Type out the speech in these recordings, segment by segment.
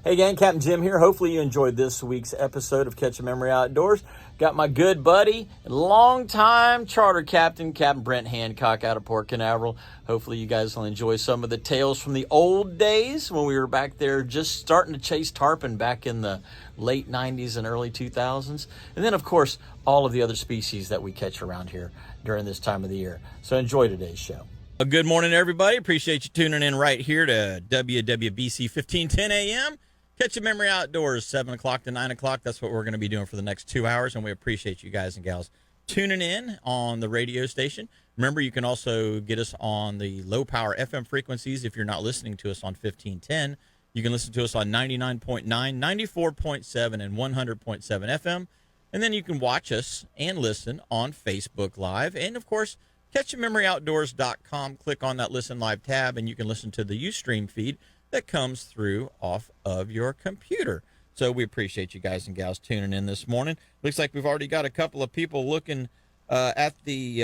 Hey gang, Captain Jim here. Hopefully you enjoyed this week's episode of Catch a Memory Outdoors. Got my good buddy and longtime charter captain, Captain Brent Hancock out of Port Canaveral. Hopefully you guys will enjoy some of the tales from the old days when we were back there just starting to chase tarpon back in the late 90s and early 2000s. And then, of course, all of the other species that we catch around here during this time of the year. So enjoy today's show. Good morning, everybody. Appreciate you tuning in right here to WWBC 1510 AM. Catch a Memory Outdoors, 7 o'clock to 9 o'clock. That's what we're going to be doing for the next 2 hours, and we appreciate you guys and gals tuning in on the radio station. Remember, you can also get us on the low-power FM frequencies if you're not listening to us on 1510. You can listen to us on 99.9, 94.7, and 100.7 FM. And then you can watch us and listen on Facebook Live. And, of course, catchamemory.outdoors.com. Click on that Listen Live tab, and you can listen to the Ustream feed that comes through off of your computer. So we appreciate you guys and gals tuning in this morning. Looks like we've already got a couple of people looking at the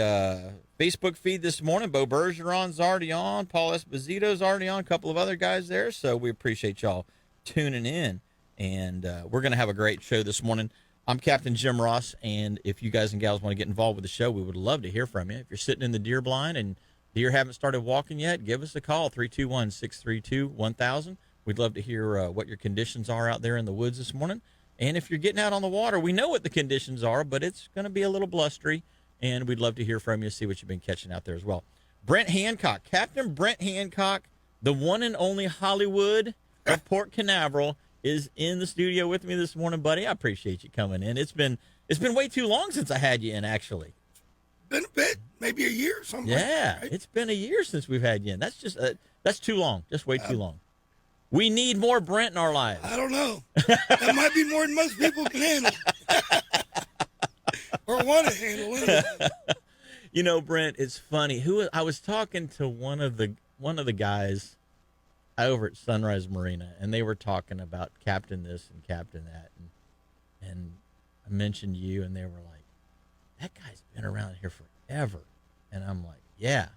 Facebook feed this morning. Bo Bergeron's already on. Paul Esposito's already on. A couple of other guys there. So we appreciate y'all tuning in. And we're going to have a great show this morning. I'm Captain Jim Ross, and if you guys and gals want to get involved with the show, we would love to hear from you. If you're sitting in the deer blind and deer haven't started walking yet, give us a call, 321-632-1000. We'd love to hear what your conditions are out there in the woods this morning. And if you're getting out on the water, we know what the conditions are, but it's going to be a little blustery, and we'd love to hear from you, see what you've been catching out there as well. Brent Hancock, Captain Brent Hancock, the one and only Hollywood of Port Canaveral, is in the studio with me this morning, buddy. I appreciate you coming in. It's been way too long since I had you in, actually. Been a bit, maybe a year or something. Yeah, like that, right? It's been a year since we've had you in. That's just that's too long, just way too long. We need more Brent in our lives. I don't know. That might be more than most people can handle, or want to handle. Anyway. You know, Brent, it's funny. I was talking to one of the guys over at Sunrise Marina, and they were talking about Captain this and Captain that, and I mentioned you, and they were like, that guy's been around here forever. And I'm like, yeah,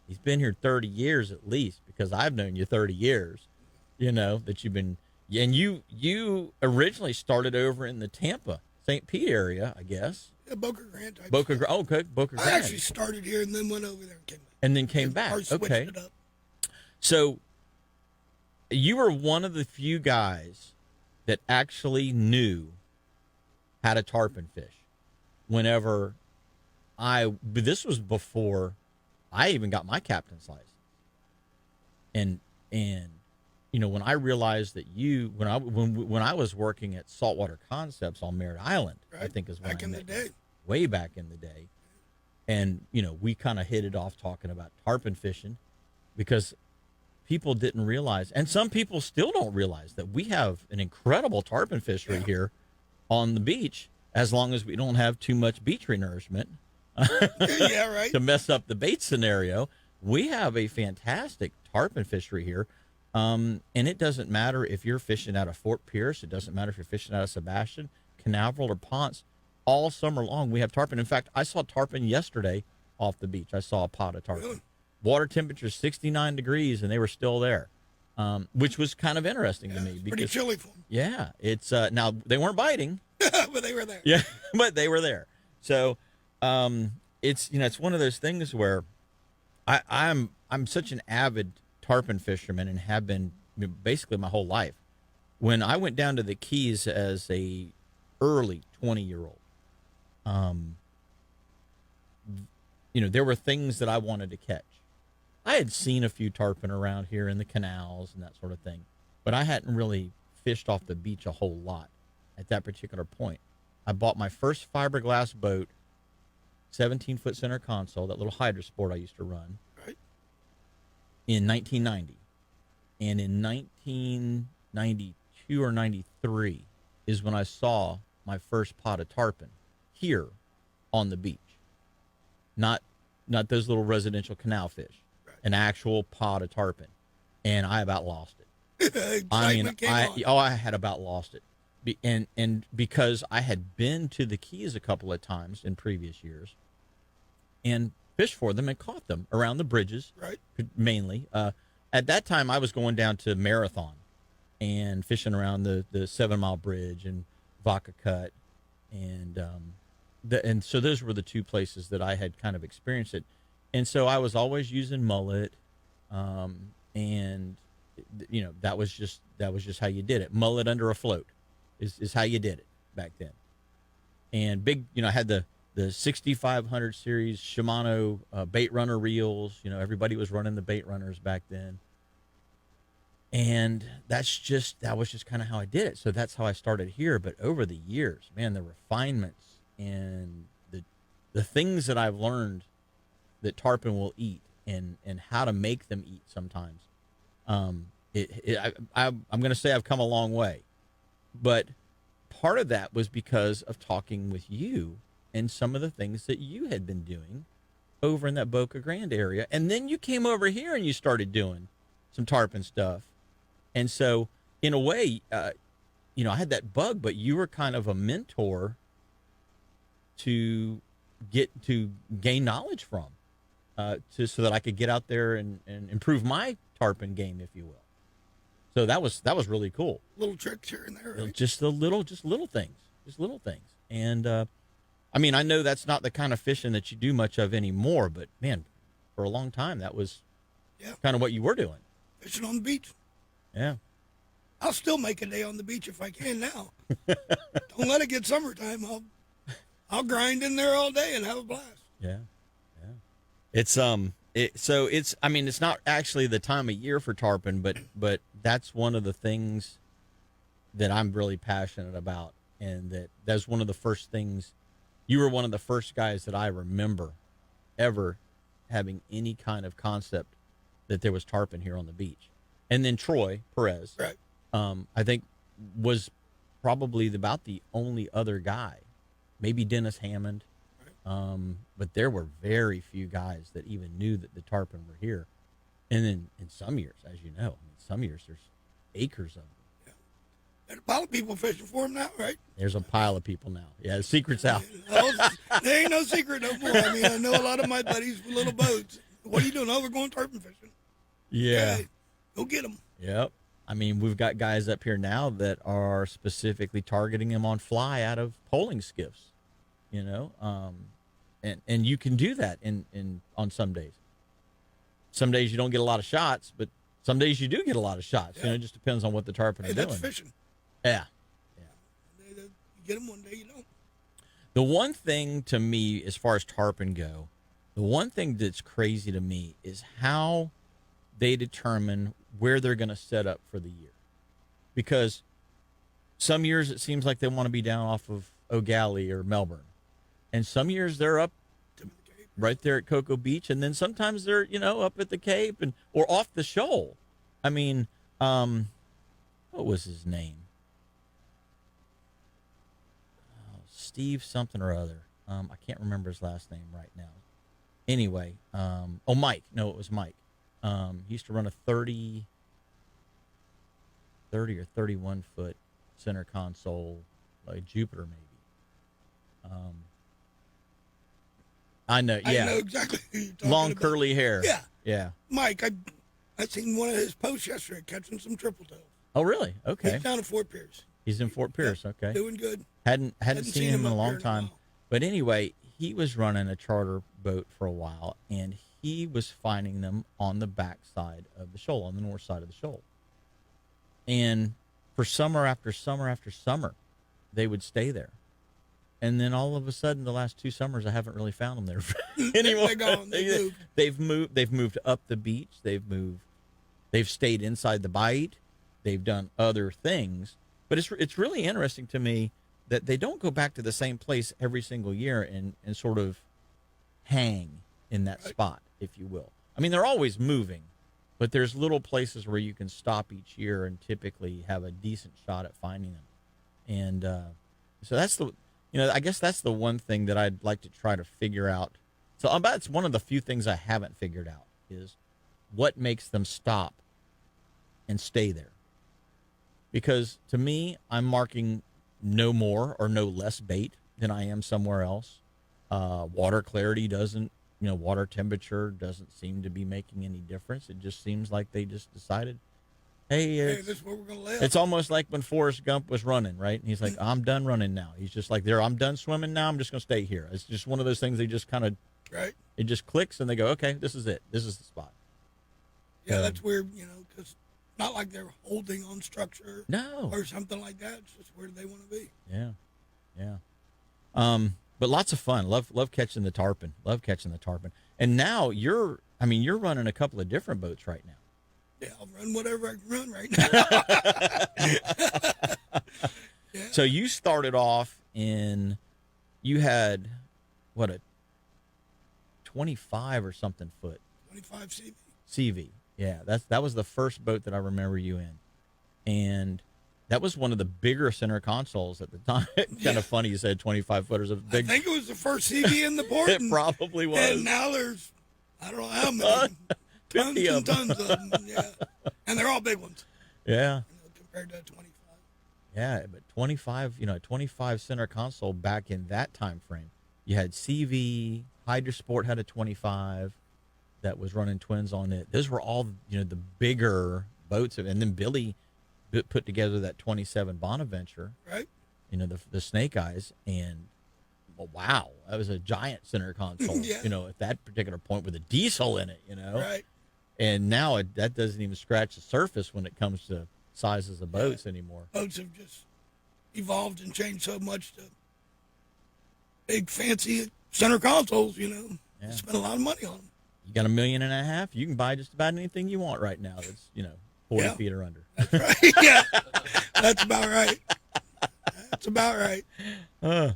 he's been here 30 years at least, because I've known you 30 years, you know, that you've been, and you originally started over in the Tampa, St. Pete area, I guess. Yeah, Boca Grande. Okay, Boca Grande. I actually started here and then went over there and came back. And then came back. Okay. It up. So you were one of the few guys that actually knew how to tarpon fish. Whenever this was before I even got my captain's license. And you know, when I realized that when I was working at Saltwater Concepts on Merritt Island, right. I think is when back in the day. Way back in the day. And, you know, we kind of hit it off talking about tarpon fishing because people didn't realize, and some people still don't realize, that we have an incredible tarpon fishery here on the beach. As long as we don't have too much beach renourishment yeah, right. to mess up the bait scenario, we have a fantastic tarpon fishery here. And it doesn't matter if you're fishing out of Fort Pierce. It doesn't matter if you're fishing out of Sebastian, Canaveral, or Ponce. All summer long, we have tarpon. In fact, I saw tarpon yesterday off the beach. I saw a pot of tarpon. Really? Water temperature 69 degrees, and they were still there, which was kind of interesting to me. Because, pretty chilly for them. Yeah, it's now they weren't biting. But they were there. Yeah, but they were there. So it's, you know, it's one of those things where I'm such an avid tarpon fisherman and have been basically my whole life. When I went down to the Keys as a early 20-year-old, you know, there were things that I wanted to catch. I had seen a few tarpon around here in the canals and that sort of thing, but I hadn't really fished off the beach a whole lot. At that particular point, I bought my first fiberglass boat, 17-foot center console, that little hydro sport I used to run, right, in 1990. And in 1992 or 93 is when I saw my first pot of tarpon here on the beach. Not those little residential canal fish, right. An actual pot of tarpon. And I about lost it. I had about lost it. And because I had been to the Keys a couple of times in previous years and fished for them and caught them around the bridges, right? Mainly. At that time, I was going down to Marathon and fishing around the 7 Mile Bridge and Vaca Cut, and and so those were the two places that I had kind of experienced it, and so I was always using mullet, and that was just how you did it. Mullet under a float is how you did it back then, and big, I had the 6500 series Shimano bait runner reels. Everybody was running the bait runners back then. And that was just kind of how I did it. So that's how I started here. But over the years, man, the refinements and the things that I've learned that tarpon will eat and how to make them eat sometimes. I'm going to say I've come a long way. But part of that was because of talking with you and some of the things that you had been doing over in that Boca Grande area. And then you came over here and you started doing some tarpon stuff. And so, in a way, I had that bug, but you were kind of a mentor to gain knowledge from, so that I could get out there and improve my tarpon game, if you will. So that was really cool. Little tricks here and there, right? Just little things. And I know that's not the kind of fishing that you do much of anymore, but man, for a long time that was kind of what you were doing. Fishing on the beach. Yeah. I'll still make a day on the beach if I can now. Don't let it get summertime. I'll grind in there all day and have a blast. Yeah. It's it's not actually the time of year for tarpon, but that's one of the things that I'm really passionate about, and that's one of the first things. You were one of the first guys that I remember ever having any kind of concept that there was tarpon here on the beach. And then Troy Perez, right? I think was probably about the only other guy, maybe Dennis Hammond, but there were very few guys that even knew that the tarpon were here. And then in some years, as you know, some years there's acres of them. Yeah. There's a pile of people fishing for them now, right? There's a pile of people now. Yeah, the secret's out. There ain't no secret no more. I know a lot of my buddies with little boats. What are you doing? Oh, we're going tarpon fishing. Yeah. Okay. Go get them. Yep. We've got guys up here now that are specifically targeting them on fly out of poling skiffs, and you can do that on some days. Some days you don't get a lot of shots, but some days you do get a lot of shots. Yeah. It just depends on what the tarpon are doing. That's fishing. Yeah. You get them one day, you don't. The one thing to me, as far as tarpon go, the one thing that's crazy to me is how they determine where they're going to set up for the year. Because some years it seems like they want to be down off of O'Galley or Melbourne. And some years they're up right there at Cocoa Beach. And then sometimes they're, up at the Cape or off the shoal. What was his name? Oh, Steve something or other. I can't remember his last name right now. Anyway, Mike. No, it was Mike. He used to run a 30 or 31 foot center console, like Jupiter maybe. I know, yeah. I know exactly who you're talking Long about. curly hair. Yeah. Yeah. Mike, I seen one of his posts yesterday catching some triple tails. Oh, really? Okay. He's down at Fort Pierce. He's in Fort Pierce. Okay. Doing good. Hadn't seen him in a up long here time. while. But anyway, he was running a charter boat for a while, and he was finding them on the back side of the shoal, on the north side of the shoal. And for summer after summer after summer, they would stay there. And then all of a sudden, the last 2 summers, I haven't really found them there anymore. They're gone. They've moved. They've moved up the beach. They've stayed inside the bite. They've done other things. But it's really interesting to me that they don't go back to the same place every single year and sort of hang in that spot, if you will. They're always moving, but there's little places where you can stop each year and typically have a decent shot at finding them. And so that's I guess that's the one thing that I'd like to try to figure out. So that's one of the few things I haven't figured out is what makes them stop and stay there. Because to me, I'm marking no more or no less bait than I am somewhere else. Water clarity doesn't, water temperature doesn't seem to be making any difference. It just seems like they just decided Hey, Hey, this is where we're gonna live. it's almost like when Forrest Gump was running, right? And he's like, I'm done running now. He's just like, there, I'm done swimming now. I'm just going to stay here. It's just one of those things they just kind of, Right. it just clicks and they go, okay, this is it. This is the spot. Yeah, that's weird, because not like they're holding on structure No. or something like that. It's just where they want to be. Yeah. Yeah. But lots of fun. Love catching the tarpon. Love catching the tarpon. And now you're running a couple of different boats right now. Yeah, I'll run whatever I can run right now. Yeah. So you started off you had, what, a 25 or something foot 25 CV. CV. Yeah, that was the first boat that I remember you in. And that was one of the bigger center consoles at the time. Kind of funny you said 25 footers of big. I think it was the first CV in the port. It probably was. And now there's, I don't know how many, tons 50 of and tons of them. Yeah. And they're all big ones. Yeah. Compared to 25. Yeah, but 25, 25 center console back in that time frame. You had CV, Hydrosport had a 25 that was running twins on it. Those were all, the bigger boats. And then Billy put together that 27 Bonaventure, right? The Snake Eyes, and wow, that was a giant center console. Yeah. At that particular point with a diesel in it, Right. And now that doesn't even scratch the surface when it comes to sizes of boats anymore. Boats have just evolved and changed so much to big fancy center consoles. Yeah. Spend a lot of money on them. You got $1.5 million, you can buy just about anything you want right now that's 40 feet or under. That's right. Yeah, that's about right. That's about right.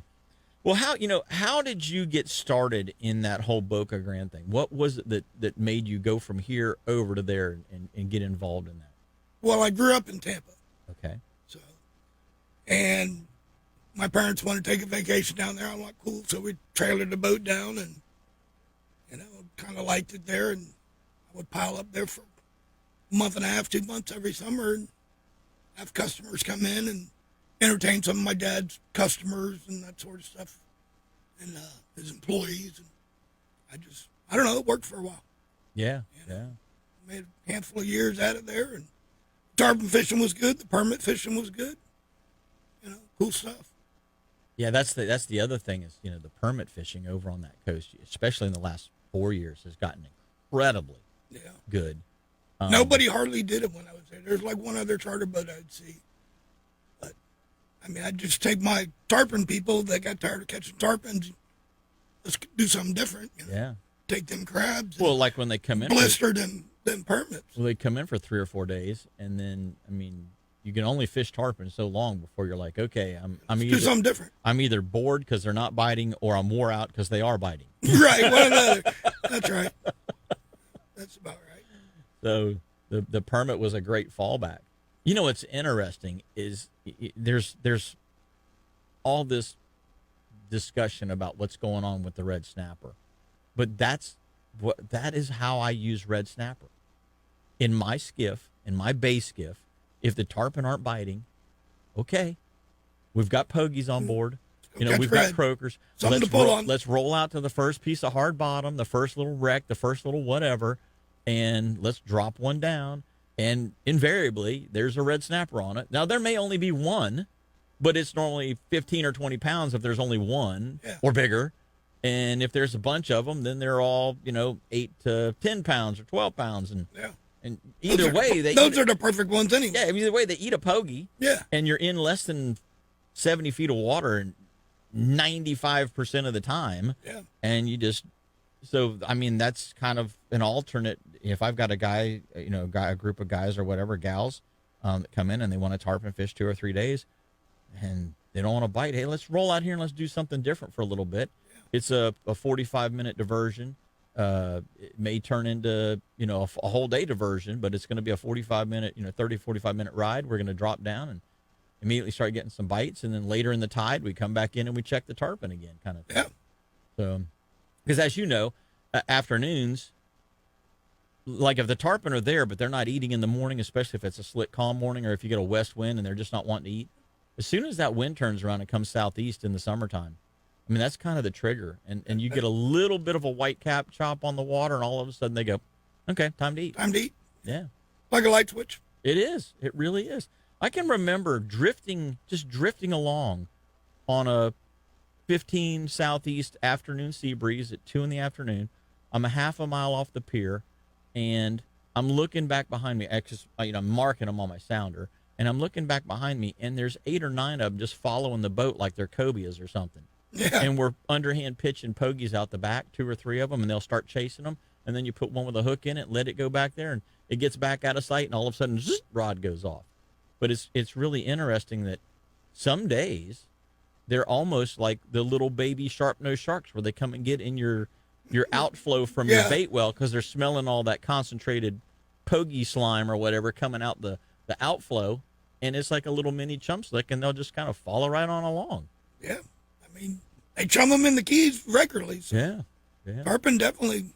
Well, how did you get started in that whole Boca Grande thing? What was it that made you go from here over to there and get involved in that? Well, I grew up in Tampa. Okay. And my parents wanted to take a vacation down there. I'm like, cool. So we trailered the boat down and, kind of liked it there. And I would pile up there for a month and a half, 2 months every summer and have customers come in and entertain some of my dad's customers and that sort of stuff and his employees. And I don't know, it worked for a while. Yeah, yeah. Made a handful of years at it there, and tarpon fishing was good. The permit fishing was good. Cool stuff. Yeah, that's the other thing is, the permit fishing over on that coast, especially in the last 4 years, has gotten incredibly good. Nobody hardly did it when I was there. There's like one other charter boat I'd see. But, I'd just take my tarpon people that got tired of catching tarpons. Let's do something different. Yeah. Take them crabs. Well, like when they come in. Blister them permits. Well, they come in for 3 or 4 days, and then, you can only fish tarpon so long before you're like, okay, I'm do something different. I'm either bored because they're not biting, or I'm wore out because they are biting. Right, one or the other. That's right. That's about right. So the permit was a great fallback. What's interesting is there's all this discussion about what's going on with the red snapper, but that is how I use red snapper in my skiff, in my bay skiff. If the tarpon aren't biting, okay, we've got pogies on board. We've got croakers. Something to pull on. Let's roll out to the first piece of hard bottom, the first little wreck, the first little whatever, and let's drop one down. And invariably, there's a red snapper on it. Now, there may only be one, but it's normally 15 or 20 pounds if there's only one or bigger. And if there's a bunch of them, then they're all, 8 to 10 pounds or 12 pounds. And either way, those are the perfect ones anyway. Yeah, either way, they eat a pogie. Yeah. And you're in less than 70 feet of water 95% of the time. Yeah. And you just, that's kind of an alternate. If I've got a guy, a group of guys or whatever, gals, that come in and they want to tarpon fish 2 or 3 days and they don't want to bite. Hey, let's roll out here and let's do something different for a little bit. Yeah. It's a 45-minute diversion. It may turn into, a whole day diversion, but it's going to be a 45-minute, 45-minute ride. We're going to drop down and immediately start getting some bites. And then later in the tide, we come back in and we check the tarpon again, kind of thing. Yeah. So, because as you know, afternoons, like if the tarpon are there, but they're not eating in the morning, especially if it's a slick, calm morning, or if you get a west wind and they're just not wanting to eat, as soon as that wind turns around and comes southeast in the summertime, that's kind of the trigger. And you get a little bit of a white cap chop on the water, and all of a sudden they go, okay, time to eat. Time to eat. Yeah. Like a light switch. It is. It really is. I can remember drifting along on a 15 southeast afternoon sea breeze at 2 in the afternoon. I'm a half a mile off the pier, and I'm looking back behind me. I'm marking them on my sounder, and I'm looking back behind me, and there's 8 or 9 of them just following the boat like they're cobias or something. Yeah. And we're underhand pitching pogies out the back, 2 or 3 of them, and they'll start chasing them. And then you put one with a hook in it, let it go back there, and it gets back out of sight, and all of a sudden, zzz, rod goes off. But it's really interesting that some days they're almost like the little baby sharp-nosed sharks where they come and get in your outflow from your bait well because they're smelling all that concentrated pogie slime or whatever coming out the outflow, and it's like a little mini chum slick, and they'll just kind of follow right on along. Yeah. I mean, they chum them in the Keys regularly. So Yeah. tarpon definitely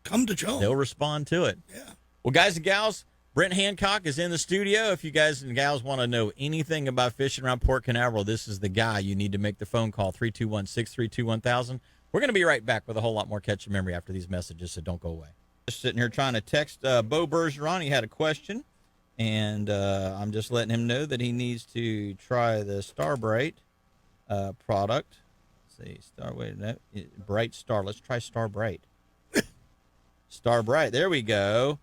come to chum. They'll respond to it. Yeah. Well, guys and gals, Brent Hancock is in the studio. If you guys and gals want to know anything about fishing around Port Canaveral, this is the guy. You need to make the phone call, 321-632-1000. We're going to be right back with a whole lot more Catch Your Memory after these messages, so don't go away. Just sitting here trying to text Bo Bergeron. He had a question, and I'm just letting him know that he needs to try the Star Bright product. Let's see, Bright Star. Let's try Star Bright. Star Bright. There we go.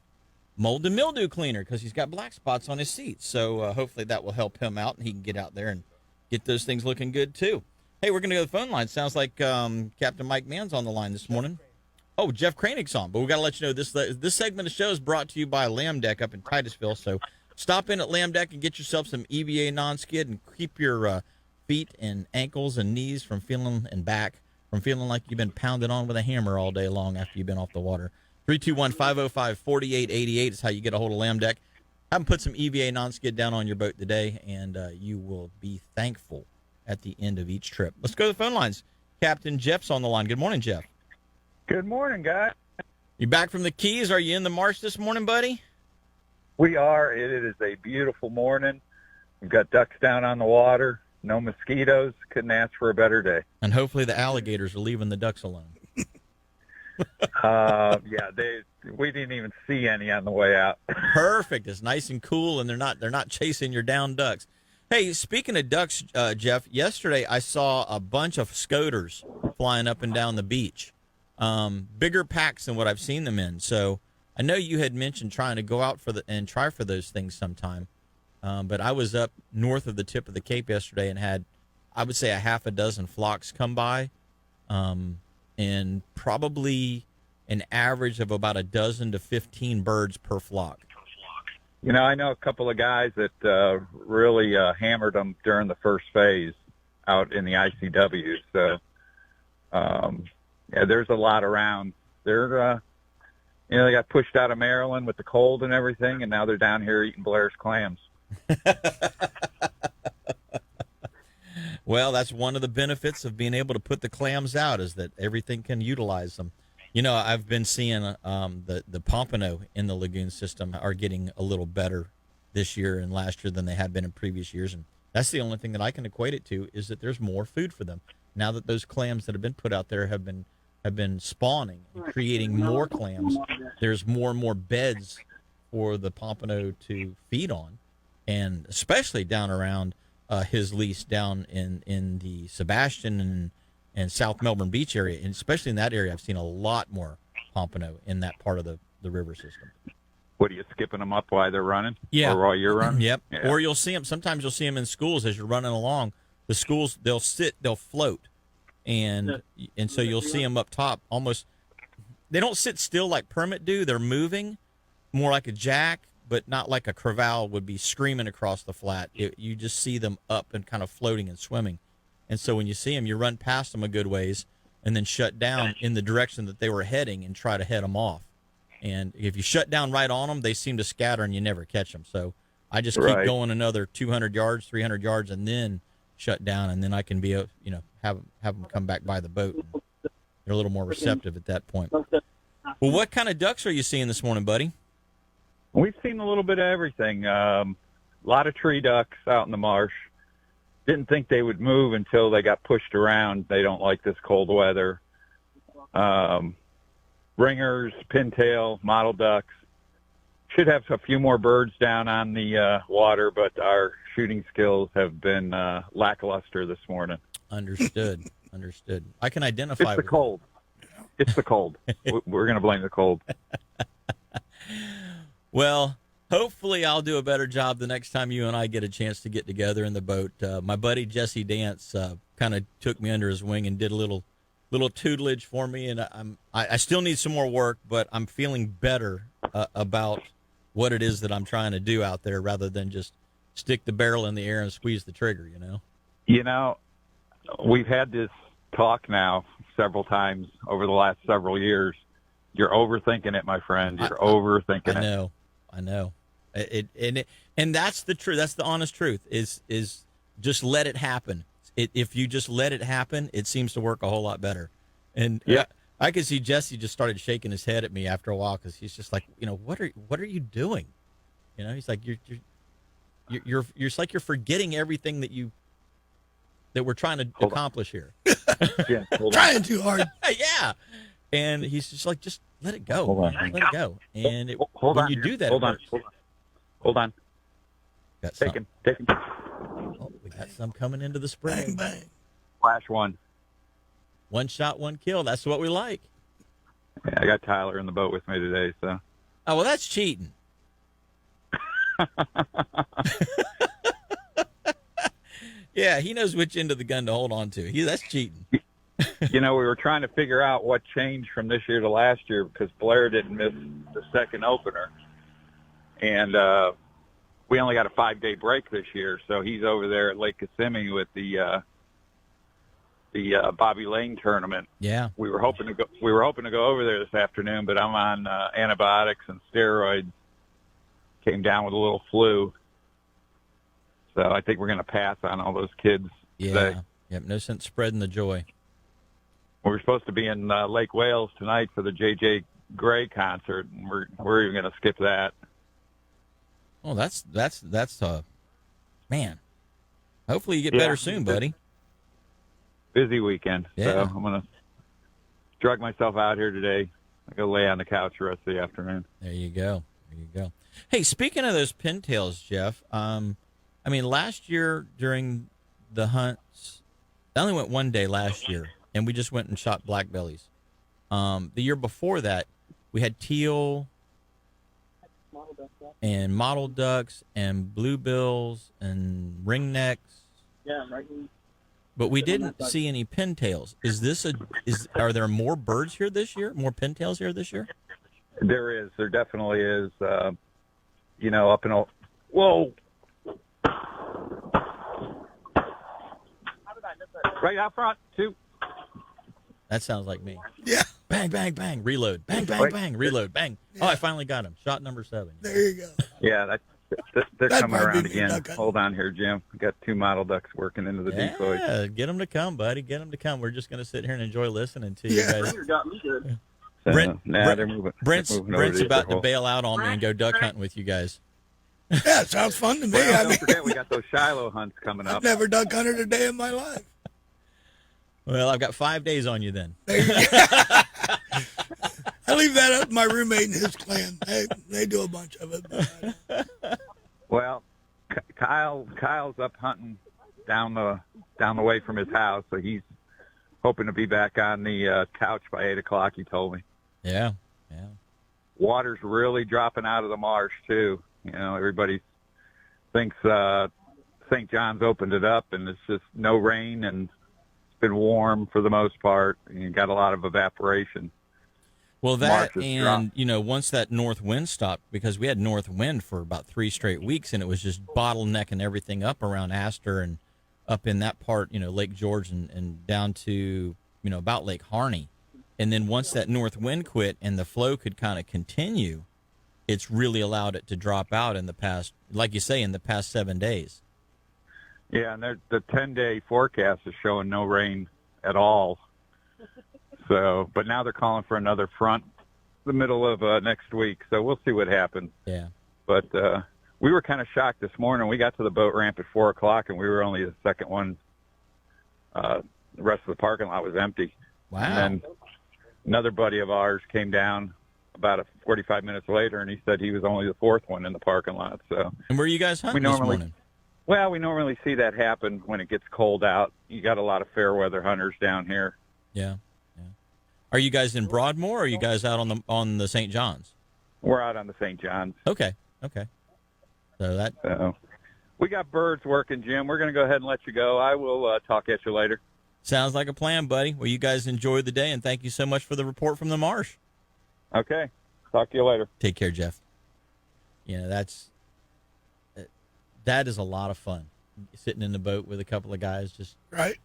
Mold and mildew cleaner because he's got black spots on his seats. So hopefully that will help him out and he can get out there and get those things looking good too. Hey, we're going to go to the phone line. Sounds like Captain Mike Mann's on the line this morning. Oh, Jeff Kranick's on. But we got to let you know this segment of the show is brought to you by Lamb Deck up in Titusville. So stop in at Lamb Deck and get yourself some EVA non-skid and keep your feet and ankles and knees from feeling like you've been pounded on with a hammer all day long after you've been off the water. 321-505-4888 is how you get a hold of Lamb Deck. Have them put some EVA non-skid down on your boat today, and you will be thankful at the end of each trip. Let's go to the phone lines. Captain Jeff's on the line. Good morning, Jeff. Good morning, guys. You back from the Keys? Are you in the marsh this morning, buddy? We are. It is a beautiful morning. We've got ducks down on the water. No mosquitoes. Couldn't ask for a better day. And hopefully the alligators are leaving the ducks alone. We didn't even see any on the way out. Perfect. It's nice and cool, and they're not chasing your down ducks. Hey, speaking of ducks, Jeff, yesterday I saw a bunch of scoters flying up and down the beach. Bigger packs than what I've seen them in. So I know you had mentioned trying to go out and try for those things sometime. But I was up north of the tip of the Cape yesterday and had, I would say, a half a dozen flocks come by. And probably an average of about a dozen to 15 birds per flock. You know, I know a couple of guys that really hammered them during the first phase out in the ICW. So, there's a lot around. They're, they got pushed out of Maryland with the cold and everything, and now they're down here eating Blair's clams. Well, that's one of the benefits of being able to put the clams out is that everything can utilize them. You know, I've been seeing the pompano in the lagoon system are getting a little better this year and last year than they have been in previous years. And that's the only thing that I can equate it to is that there's more food for them. Now that those clams that have been put out there have been spawning and creating more clams, there's more and more beds for the pompano to feed on. And especially down around his lease down in the Sebastian and South Melbourne Beach area, and especially in that area, I've seen a lot more pompano in that part of the river system. What, are you skipping them up while they're running? Yeah. Or while you're running? Yep. Yeah. Or sometimes you'll see them in schools as you're running along. The schools, they'll float. And so you'll see them up top almost, they don't sit still like permit do. They're moving more like a jack, but not like a crevalle would be screaming across the flat. You just see them up and kind of floating and swimming. And so when you see them, you run past them a good ways and then shut down in the direction that they were heading and try to head them off. And if you shut down right on them, they seem to scatter and you never catch them. So I just keep going another 200 yards, 300 yards, and then shut down, and then I can have them come back by the boat. They're a little more receptive at that point. Well, what kind of ducks are you seeing this morning, buddy? We've seen a little bit of everything. A lot of tree ducks out in the marsh. Didn't think they would move until they got pushed around. They don't like this cold weather. Ringers, pintail, mottled ducks. should have a few more birds down on the water, but our shooting skills have been lackluster this morning. Understood. I can identify It's the cold. It's the cold. We're going to blame the cold. Well, hopefully I'll do a better job the next time you and I get a chance to get together in the boat. My buddy Jesse Dance kind of took me under his wing and did a little tutelage for me, and I still need some more work, but I'm feeling better about what it is that I'm trying to do out there, rather than just stick the barrel in the air and squeeze the trigger. We've had this talk now several times over the last several years. You're overthinking it, my friend. You're overthinking it. I know. And that's the truth. That's the honest truth. Is just let it happen. If you just let it happen, it seems to work a whole lot better. And yeah. I could see Jesse just started shaking his head at me after a while, because he's just like, what are you doing? He's like, you're it's like you're forgetting everything that we're trying to accomplish here. Yeah, trying too hard. Yeah. And he's just like, just let it go. Hold on. Let it go. And when you do that, hold on. Got some. Take him. Oh, we got some coming into the spring. Bang, bang. Flash one. One shot, one kill. That's what we like. Yeah, I got Tyler in the boat with me today, so. Oh, well, that's cheating. Yeah, he knows which end of the gun to hold on to. That's cheating. We were trying to figure out what changed from this year to last year, because Blair didn't miss the second opener. And we only got a 5-day break this year, so he's over there at Lake Kissimmee with the Bobby Lane tournament. Yeah. We were hoping to go over there this afternoon, but I'm on antibiotics and steroids. Came down with a little flu. So I think we're going to pass on all those kids today. Yep, no sense spreading the joy. We're supposed to be in Lake Wales tonight for the J.J. Gray concert, and we're even going to skip that. Oh, that's man. Hopefully you get better soon, buddy. Busy weekend. Yeah. So I'm going to drug myself out here today. I go lay on the couch the rest of the afternoon. There you go. Hey, speaking of those pintails, Jeff, last year during the hunts, I only went one day last year, and we just went and shot black bellies. The year before that, we had teal and mottled ducks and bluebills and ringnecks. Yeah, right. But we didn't see any pintails. Are there more birds here this year? More pintails here this year? There is. There definitely is. Up in whoa. Right out front, two. That sounds like me. Yeah. Bang, bang, bang, reload. Bang, bang, bang, reload. Bang. Yeah. Oh, I finally got him. Shot number 7. There you go. Yeah, they're That'd coming probably around be again. duck hunting. Hold on here, Jim. We got 2 model ducks working into the decoys. Yeah, get them to come, buddy. Get them to come. We're just going to sit here and enjoy listening to you guys. Got me good. So, Brent- they're moving. Brent's they're moving over Brent's the about other to hole. bail out on me and go duck hunting with you guys. Yeah, it sounds fun to me. Well, I don't mean, forget, we got those Shiloh hunts coming I've up. never duck hunted a day in my life. Well, I've got 5 days on you then. There you go. I leave that up to my roommate and his clan. They do a bunch of it. But I don't. Well, Kyle's up hunting down the way from his house, so he's hoping to be back on the couch by 8 o'clock. He told me. Yeah. Water's really dropping out of the marsh too. Everybody thinks St. John's opened it up, and it's just no rain, and it's been warm for the most part. And you got a lot of evaporation. Well, that March is and, once that north wind stopped, because we had north wind for about 3 straight weeks, and it was just bottlenecking everything up around Astor and up in that part, Lake George and down to, about Lake Harney. And then once that north wind quit and the flow could kind of continue, it's really allowed it to drop out in the past, like you say, in the past 7 days. Yeah, and the 10-day forecast is showing no rain at all. So, but now they're calling for another front the middle of next week. So we'll see what happens. Yeah. But we were kind of shocked this morning. We got to the boat ramp at 4 o'clock, and we were only the second one. The rest of the parking lot was empty. Wow. And then another buddy of ours came down about 45 minutes later, and he said he was only the fourth one in the parking lot. So, And where are you guys hunting this morning? Well, we normally see that happen when it gets cold out. You got a lot of fair weather hunters down here. Yeah. Are you guys in Broadmoor, or are you guys out on the St. John's? We're out on the St. John's. Okay. So we got birds working, Jim. We're going to go ahead and let you go. I will talk at you later. Sounds like a plan, buddy. Well, you guys enjoy the day, and thank you so much for the report from the marsh. Okay. Talk to you later. Take care, Jeff. That is a lot of fun, sitting in the boat with a couple of guys. Just right.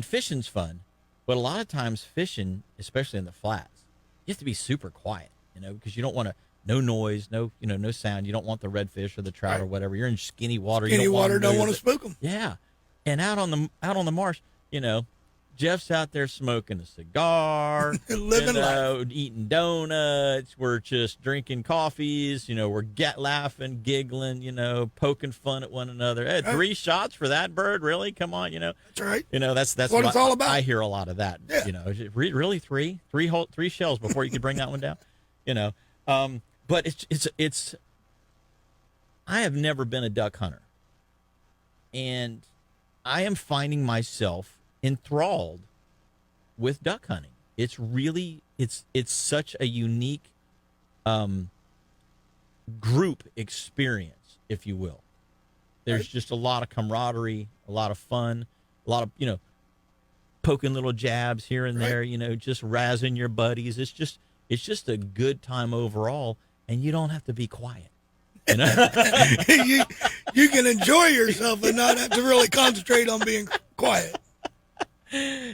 Fishing's fun, but a lot of times fishing, especially in the flats, you have to be super quiet, because you don't want no noise, no sound. You don't want the redfish or the trout or whatever. You're in skinny water. Don't want to spook them. Yeah. And out on the marsh, Jeff's out there smoking a cigar, living life, eating donuts. We're just drinking coffees. We're laughing, giggling. Poking fun at one another. Hey, 3 shots for that bird, really? Come on, That's right. That's what it's all about. I hear a lot of that. Yeah. Really three shells before you could bring that one down. But it's. I have never been a duck hunter, and I am finding myself enthralled with duck hunting. It's really it's such a unique group experience, if you will. There's just a lot of camaraderie, a lot of fun, a lot of poking little jabs here and there, just razzing your buddies. It's just a good time overall, and you don't have to be quiet. You can enjoy yourself and not have to really concentrate on being quiet.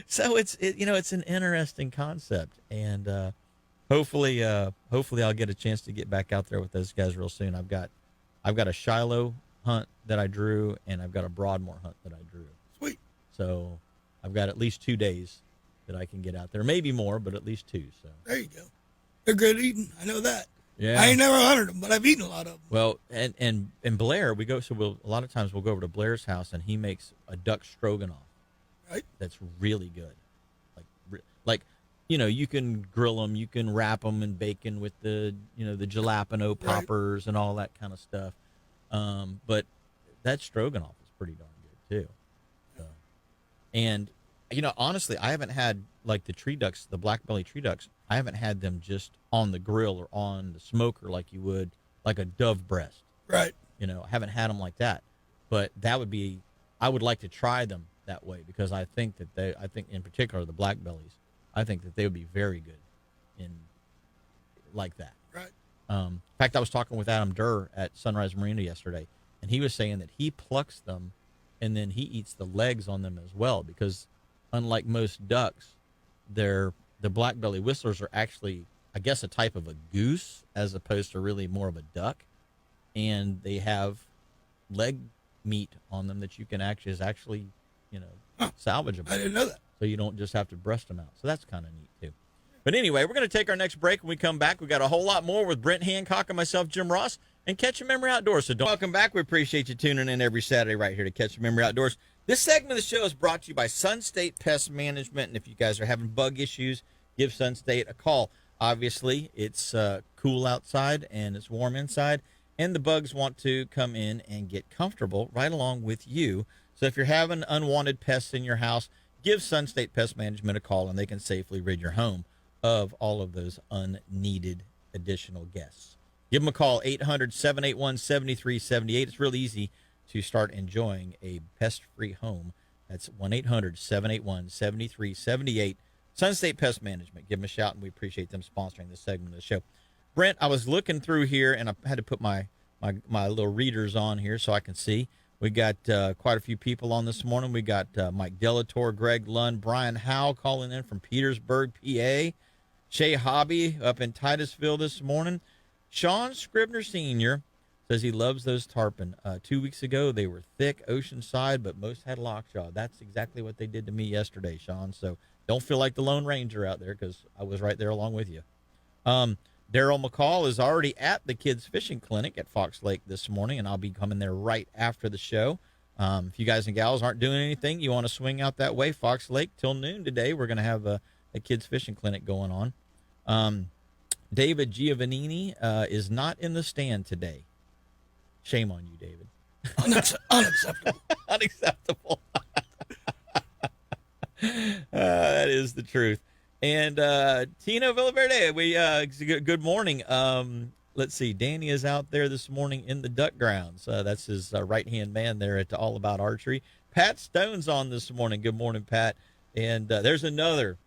So it's an interesting concept, and hopefully I'll get a chance to get back out there with those guys real soon. I've got a Shiloh hunt that I drew, and I've got a Broadmoor hunt that I drew. Sweet. So I've got at least 2 days that I can get out there, maybe more, but at least 2. So there you go. They're good eating. I know that. Yeah. I ain't never hunted them, but I've eaten a lot of them. Well, and Blair, a lot of times we'll go over to Blair's house, and he makes a duck stroganoff. Right. That's really good. Like you can grill them, you can wrap them in bacon with the jalapeno poppers and all that kind of stuff. But that stroganoff is pretty darn good too. So, and honestly, I haven't had like the tree ducks, the black belly tree ducks. I haven't had them just on the grill or on the smoker like you would like a dove breast. Right. I haven't had them like that, but I would like to try them that way, because I think in particular the black bellies, I think that they would be very good in like that. Right. In fact, I was talking with Adam Durr at Sunrise Marina yesterday, and he was saying that he plucks them and then he eats the legs on them as well, because unlike most ducks, the black belly whistlers are actually, I guess, a type of a goose as opposed to really more of a duck, and they have leg meat on them that you can actually salvageable. I didn't know that. So you don't just have to breast them out. So that's kind of neat too. But anyway, we're going to take our next break. When we come back, we got a whole lot more with Brent Hancock and myself, Jim Ross, and Catch a Memory Outdoors. So welcome back. We appreciate you tuning in every Saturday right here to Catch a Memory Outdoors. This segment of the show is brought to you by Sun State Pest Management. And if you guys are having bug issues, give Sun State a call. Obviously, it's cool outside and it's warm inside, and the bugs want to come in and get comfortable right along with you. So if you're having unwanted pests in your house, give Sun State Pest Management a call, and they can safely rid your home of all of those unneeded additional guests. Give them a call, 800-781-7378. It's real easy to start enjoying a pest-free home. That's 1-800-781-7378. Sun State Pest Management. Give them a shout, and we appreciate them sponsoring this segment of the show. Brent, I was looking through here, and I had to put my little readers on here so I can see. We got quite a few people on this morning. We got Mike Delator, Greg Lund, Brian Howe calling in from Petersburg, PA. Shay Hobby up in Titusville this morning. Sean Scribner Sr. says he loves those tarpon. 2 weeks ago, they were thick, oceanside, but most had lockjaw. That's exactly what they did to me yesterday, Sean. So don't feel like the Lone Ranger out there, because I was right there along with you. Daryl McCall is already at the kids' fishing clinic at Fox Lake this morning, and I'll be coming there right after the show. If you guys and gals aren't doing anything, you want to swing out that way, Fox Lake, till noon today. We're going to have a kids' fishing clinic going on. David Giovannini is not in the stand today. Shame on you, David. Unacceptable. Unacceptable. That is the truth. And Tino Villaverde, good morning. Let's see. Danny is out there this morning in the duck grounds. That's his right-hand man there at All About Archery. Pat Stone's on this morning. Good morning, Pat. And there's another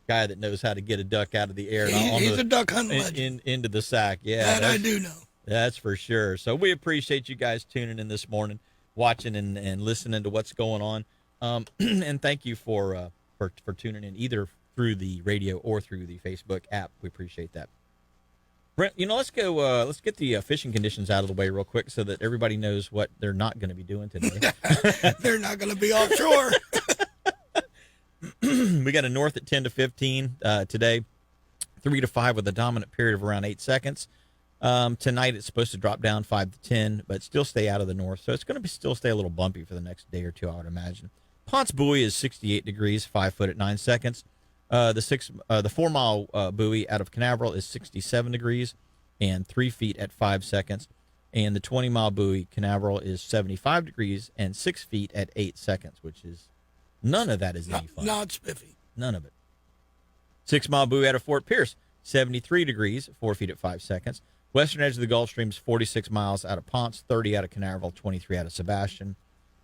guy that knows how to get a duck out of the air. He's a duck hunting legend. Into the sack. Yeah, that I do know. That's for sure. So we appreciate you guys tuning in this morning, watching and listening to what's going on. And thank you for tuning in either through the radio or through the Facebook app. We appreciate that. Brent, let's go. Let's get the fishing conditions out of the way real quick so that everybody knows what they're not going to be doing today. They're not going to be offshore. We got a north at 10 to 15 today, 3 to 5 with a dominant period of around 8 seconds. Tonight it's supposed to drop down 5 to 10, but still stay out of the north. So it's going to still stay a little bumpy for the next day or two, I would imagine. Ponce buoy is 68 degrees, 5 foot at 9 seconds. The 4 mile buoy out of Canaveral is 67 degrees and 3 feet at 5 seconds. And the 20 mile buoy Canaveral is 75 degrees and 6 feet at 8 seconds, which is none of that is any fun. Not spiffy. None of it. 6 mile buoy out of Fort Pierce, 73 degrees, 4 feet at 5 seconds. Western edge of the Gulf Stream is 46 miles out of Ponce, 30 out of Canaveral, 23 out of Sebastian.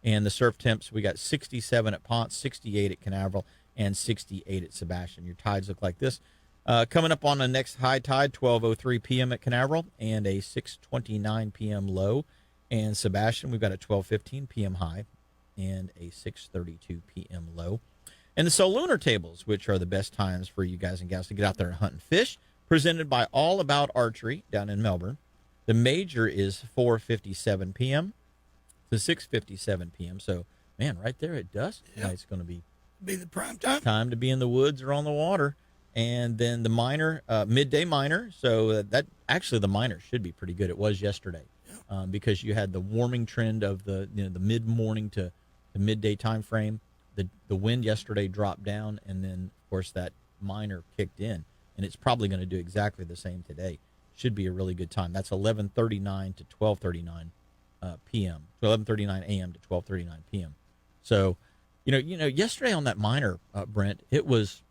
And the surf temps, we got 67 at Ponce, 68 at Canaveral, and 68 at Sebastian. Your tides look like this. Coming up on the next high tide, 12:03 p.m. at Canaveral, and a 6:29 p.m. low. And Sebastian, we've got a 12:15 p.m. high and a 6:32 p.m. low. And the Solunar tables, which are the best times for you guys and gals to get out there and hunt and fish, presented by All About Archery down in Melbourne. The major is 4:57 p.m. to 6:57 p.m. So, man, right there at dusk, yep. It's going to be the prime time. Time to be in the woods or on the water. And then the minor, midday minor. So that actually the minor should be pretty good. It was yesterday, because you had the warming trend of the mid morning to the midday time frame. The wind yesterday dropped down, and then of course that minor kicked in, and it's probably going to do exactly the same today. Should be a really good time. That's 11:39 to 12:39 p.m. So 11:39 a.m. to 12:39 p.m. So, yesterday on that minor, Brent, it was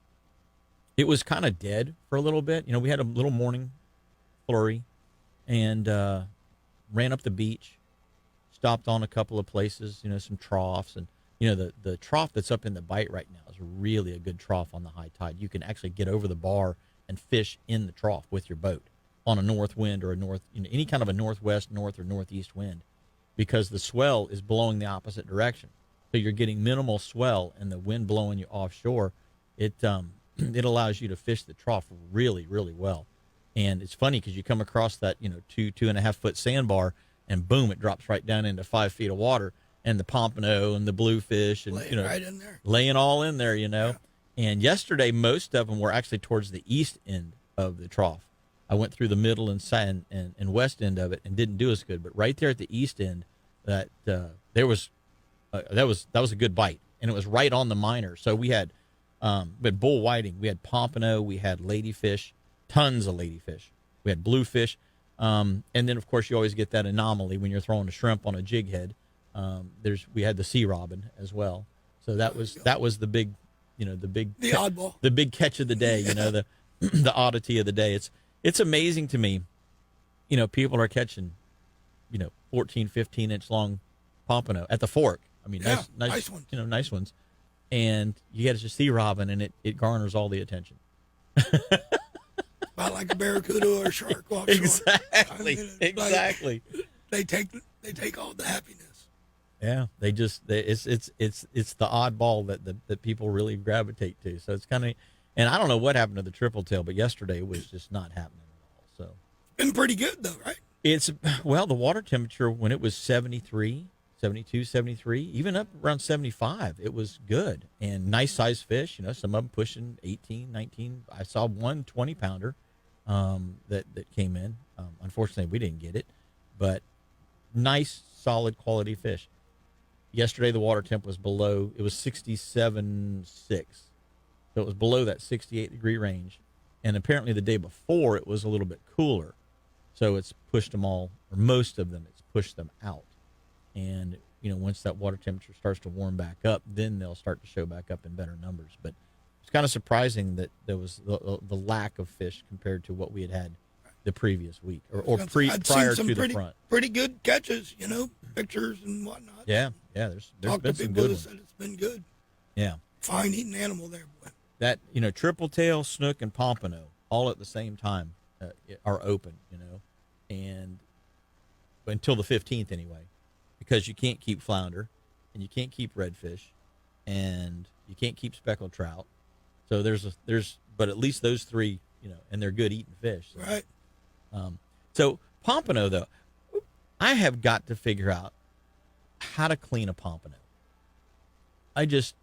kind of dead for a little bit. We had a little morning flurry, and ran up the beach, stopped on a couple of places, some troughs, and the trough that's up in the bight right now is really a good trough on the high tide. You can actually get over the bar and fish in the trough with your boat on a north wind or a north, any kind of a northwest, north, or northeast wind, because the swell is blowing the opposite direction. So you're getting minimal swell and the wind blowing you offshore. It allows you to fish the trough really, really well. And it's funny because you come across that, 2.5 foot sandbar, and boom, it drops right down into 5 feet of water, and the pompano and the bluefish and right in there, laying all in there, Yeah. And yesterday, most of them were actually towards the east end of the trough. I went through the middle and west end of it and didn't do as good, but right there at the east end, that was a good bite, and it was right on the minor. So we had bull whiting, we had pompano, we had ladyfish, tons of ladyfish, we had bluefish, and then of course you always get that anomaly when you're throwing a shrimp on a jig head. We had the sea robin as well. So that was the big, the oddball, the big catch of the day. The oddity of the day. It's amazing to me. People are catching, 14, 15 inch long pompano at the fork. I mean, nice ones. Nice ones. And you get a sea robin, and it garners all the attention. About like a barracuda or a shark offshore. Exactly. Exactly. They take all the happiness. Yeah, it's the oddball that people really gravitate to. So it's kind of, and I don't know what happened to the triple tail, but yesterday it was just not happening at all. So been pretty good though, right? The water temperature when it was 73, 72, 73, even up around 75, it was good and nice sized fish. Some of them pushing 18, 19. I saw one 20 pounder that came in. Unfortunately, we didn't get it, but nice, solid quality fish. Yesterday, the water temp was below, it was 67.6. So it was below that 68 degree range. And apparently the day before it was a little bit cooler. So it's pushed them all, or most of them, it's pushed them out. And, once that water temperature starts to warm back up, then they'll start to show back up in better numbers. But it's kind of surprising that there was the lack of fish compared to what we had the previous week or prior to the front. Pretty good catches, pictures and whatnot. Yeah. There's Talked been to some people good that ones. said it's been good. Yeah. Fine eating animal there, boy. That, triple tail, snook, and pompano all at the same time are open, and until the 15th anyway, because you can't keep flounder and you can't keep redfish and you can't keep speckled trout. So but at least those three, and they're good eating fish. So. Right. So pompano, though, I have got to figure out how to clean a pompano. I just,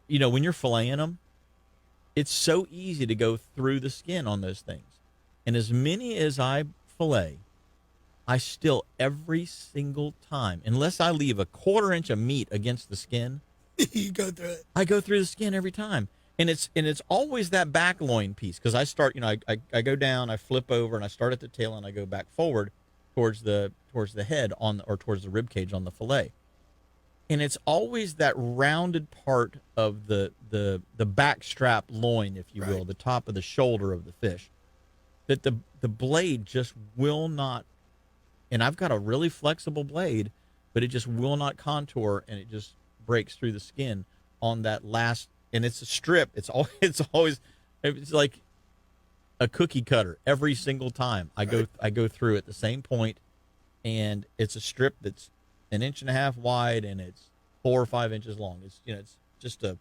when you're filleting them, it's so easy to go through the skin on those things. And as many as I fillet, I still every single time, unless I leave a 1/4 inch of meat against the skin, You go through it. I go through the skin every time. And it's always that back loin piece, because I start, I go down, I flip over, and I start at the tail, and I go back forward towards the head or towards the rib cage on the fillet. And it's always that rounded part of the back strap loin, if you will, the top of the shoulder of the fish, that the blade just will not. And I've got a really flexible blade, but it just will not contour, and it just breaks through the skin on that last. And it's a strip. It's like a cookie cutter every single time I go through at the same point, and it's a strip that's 1.5 inches wide, and it's 4 or 5 inches long. It's it's just a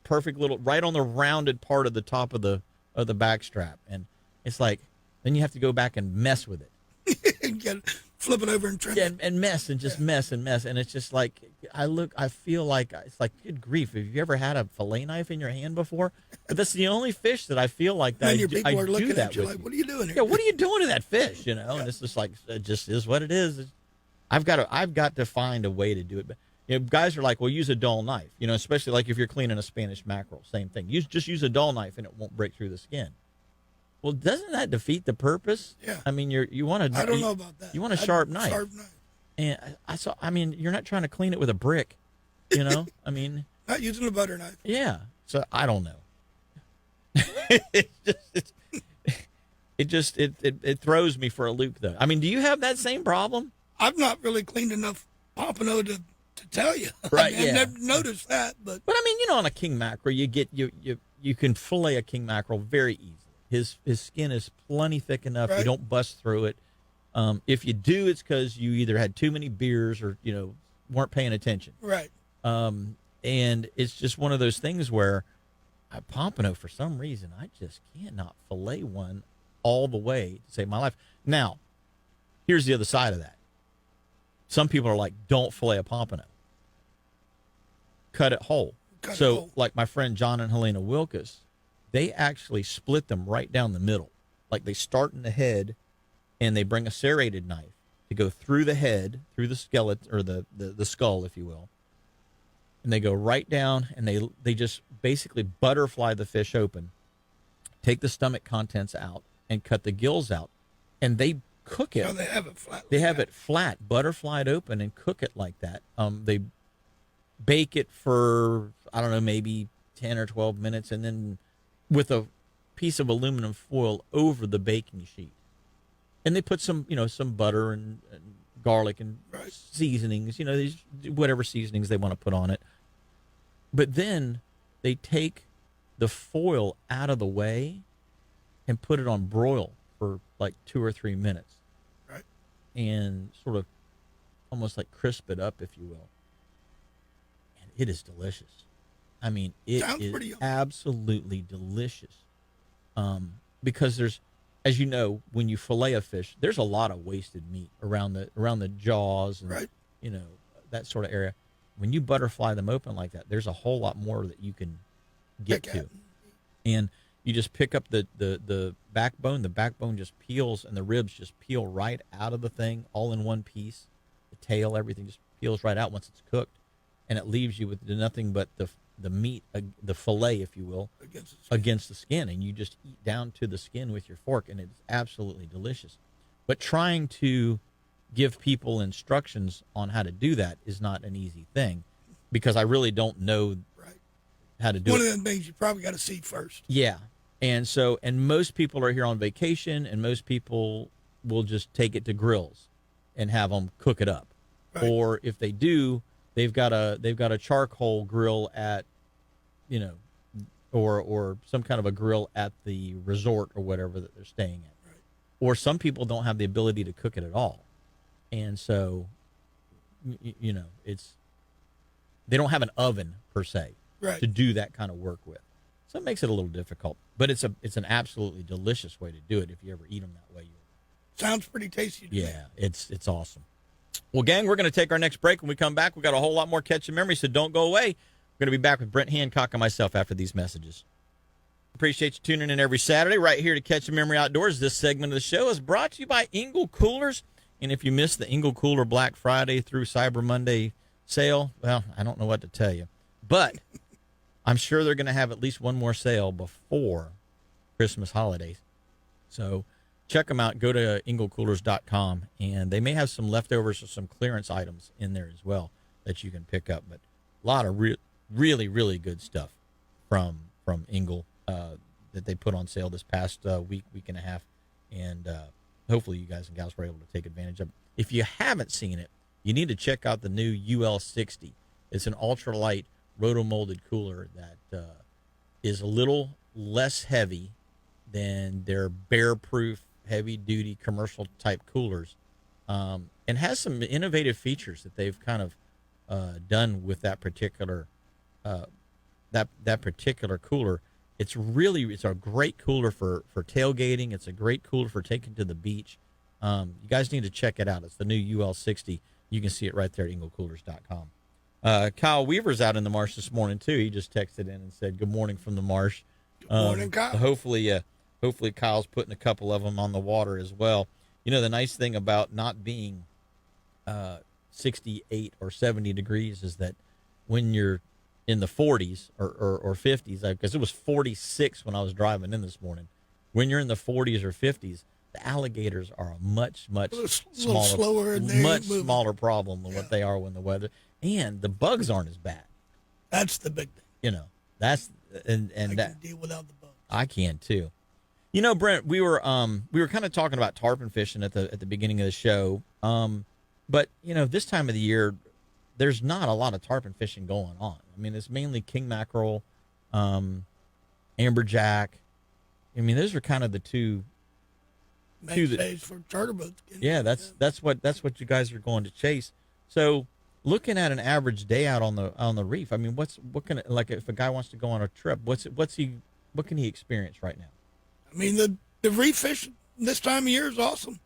perfect little right on the rounded part of the top of the back strap, and it's like then you have to go back and mess with it. Flip it over and trim it. And mess and just mess, and it's just like I feel like it's like, good grief, have you ever had a fillet knife in your hand before? But that's the only fish that I feel like that And your people are looking at you with like, what are you doing here? Yeah, what are you doing to that fish? And it's just like, it just is what it is. I've got to find a way to do it. But guys are like, well, use a dull knife. Especially like if you're cleaning a Spanish mackerel, same thing. Just use a dull knife and it won't break through the skin. Well, doesn't that defeat the purpose? Yeah. I mean, you want to. I don't know about that. You want a sharp knife. Sharp knife. And you're not trying to clean it with a brick. I mean. Not using a butter knife. Yeah. So I don't know. It throws me for a loop, though. I mean, do you have that same problem? I've not really cleaned enough pompano to tell you. Right. I've never noticed that, but I mean, on a king mackerel, you can fillet a king mackerel very easily. His skin is plenty thick enough. Right. You don't bust through it. If you do, it's because you either had too many beers or weren't paying attention. right. And it's just one of those things where pompano, for some reason, I just cannot fillet one all the way to save my life. Now, here's the other side of that. Some people are like, don't fillet a pompano. Cut it whole. Like my friend John and Helena Wilkes, they actually split them right down the middle. Like they start in the head, and they bring a serrated knife to go through the head, through the skeleton, or the skull, if you will. And they go right down, and they just basically butterfly the fish open, take the stomach contents out, and cut the gills out. And they cook it. No, they have it flat. They have it flat, butterflied open, and cook it like that. They bake it for, I don't know, maybe 10 or 12 minutes, and then with a piece of aluminum foil over the baking sheet. And they put some butter and garlic and seasonings, whatever seasonings they want to put on it. But then they take the foil out of the way and put it on broil for like 2 or 3 minutes. Right. And sort of almost like crisp it up, if you will. And it is delicious. I mean, it is absolutely delicious. Because there's, as you know, when you fillet a fish, there's a lot of wasted meat around the jaws and that sort of area. When you butterfly them open like that, there's a whole lot more that you can get to. And you just pick up the backbone. The backbone just peels, and the ribs just peel right out of the thing, all in one piece. The tail, everything just peels right out once it's cooked. and it leaves you with nothing but the meat, the fillet, if you will, against the skin, and you just eat down to the skin with your fork, and it's absolutely delicious. But trying to give people instructions on how to do that is not an easy thing, because I really don't know how to do it. One of them things you probably got to see first. Yeah. And most people are here on vacation, and most people will just take it to grills and have them cook it up. Right. Or if they do, they've got a charcoal grill at, or some kind of a grill at the resort or whatever that they're staying at. Right. Or some people don't have the ability to cook it at all. And so, they don't have an oven per se to do that kind of work with. So it makes it a little difficult, but it's an absolutely delicious way to do it if you ever eat them that way. Sounds pretty tasty to me. Yeah, it's awesome. Well, gang, we're going to take our next break. When we come back, we got a whole lot more Catching Memories, so don't go away. We're going to be back with Brent Hancock and myself after these messages. Appreciate you tuning in every Saturday right here to Catching Memory Outdoors. This segment of the show is brought to you by Engel Coolers. And if you missed the Engel Cooler Black Friday through Cyber Monday sale, well, I don't know what to tell you. But I'm sure they're going to have at least one more sale before Christmas holidays. So check them out. Go to engelcoolers.com, and they may have some leftovers or some clearance items in there as well that you can pick up. But a lot of really, really good stuff from Engel that they put on sale this past week and a half. And hopefully you guys and gals were able to take advantage of it. If you haven't seen it, you need to check out the new UL60. It's an ultralight roto-molded cooler that is a little less heavy than their bear-proof, heavy-duty commercial-type coolers, and has some innovative features that they've kind of done with that particular that particular cooler. It's a great cooler for tailgating. It's a great cooler for taking to the beach. You guys need to check it out. It's the new UL60. You can see it right there at engelcoolers.com. Kyle Weaver's out in the marsh this morning, too. He just texted in and said, good morning from the marsh. Good morning, Kyle. Hopefully Kyle's putting a couple of them on the water as well. The nice thing about not being 68 or 70 degrees is that when you're in the 40s or 50s, because it was 46 when I was driving in this morning. When you're in the 40s or 50s, the alligators are a much smaller problem than what they are when the weather, and the bugs aren't as bad. That's the big thing. That's and I that can deal without the bugs. I can too. Brent, we were kind of talking about tarpon fishing at the beginning of the show. But this time of the year, there's not a lot of tarpon fishing going on. I mean, it's mainly king mackerel, amberjack. I mean, those are kind of the two days for charter boats. Yeah, that's what you guys are going to chase. So, looking at an average day out on the reef, I mean, what if a guy wants to go on a trip, what can he experience right now? I mean, the reef fish this time of year is awesome.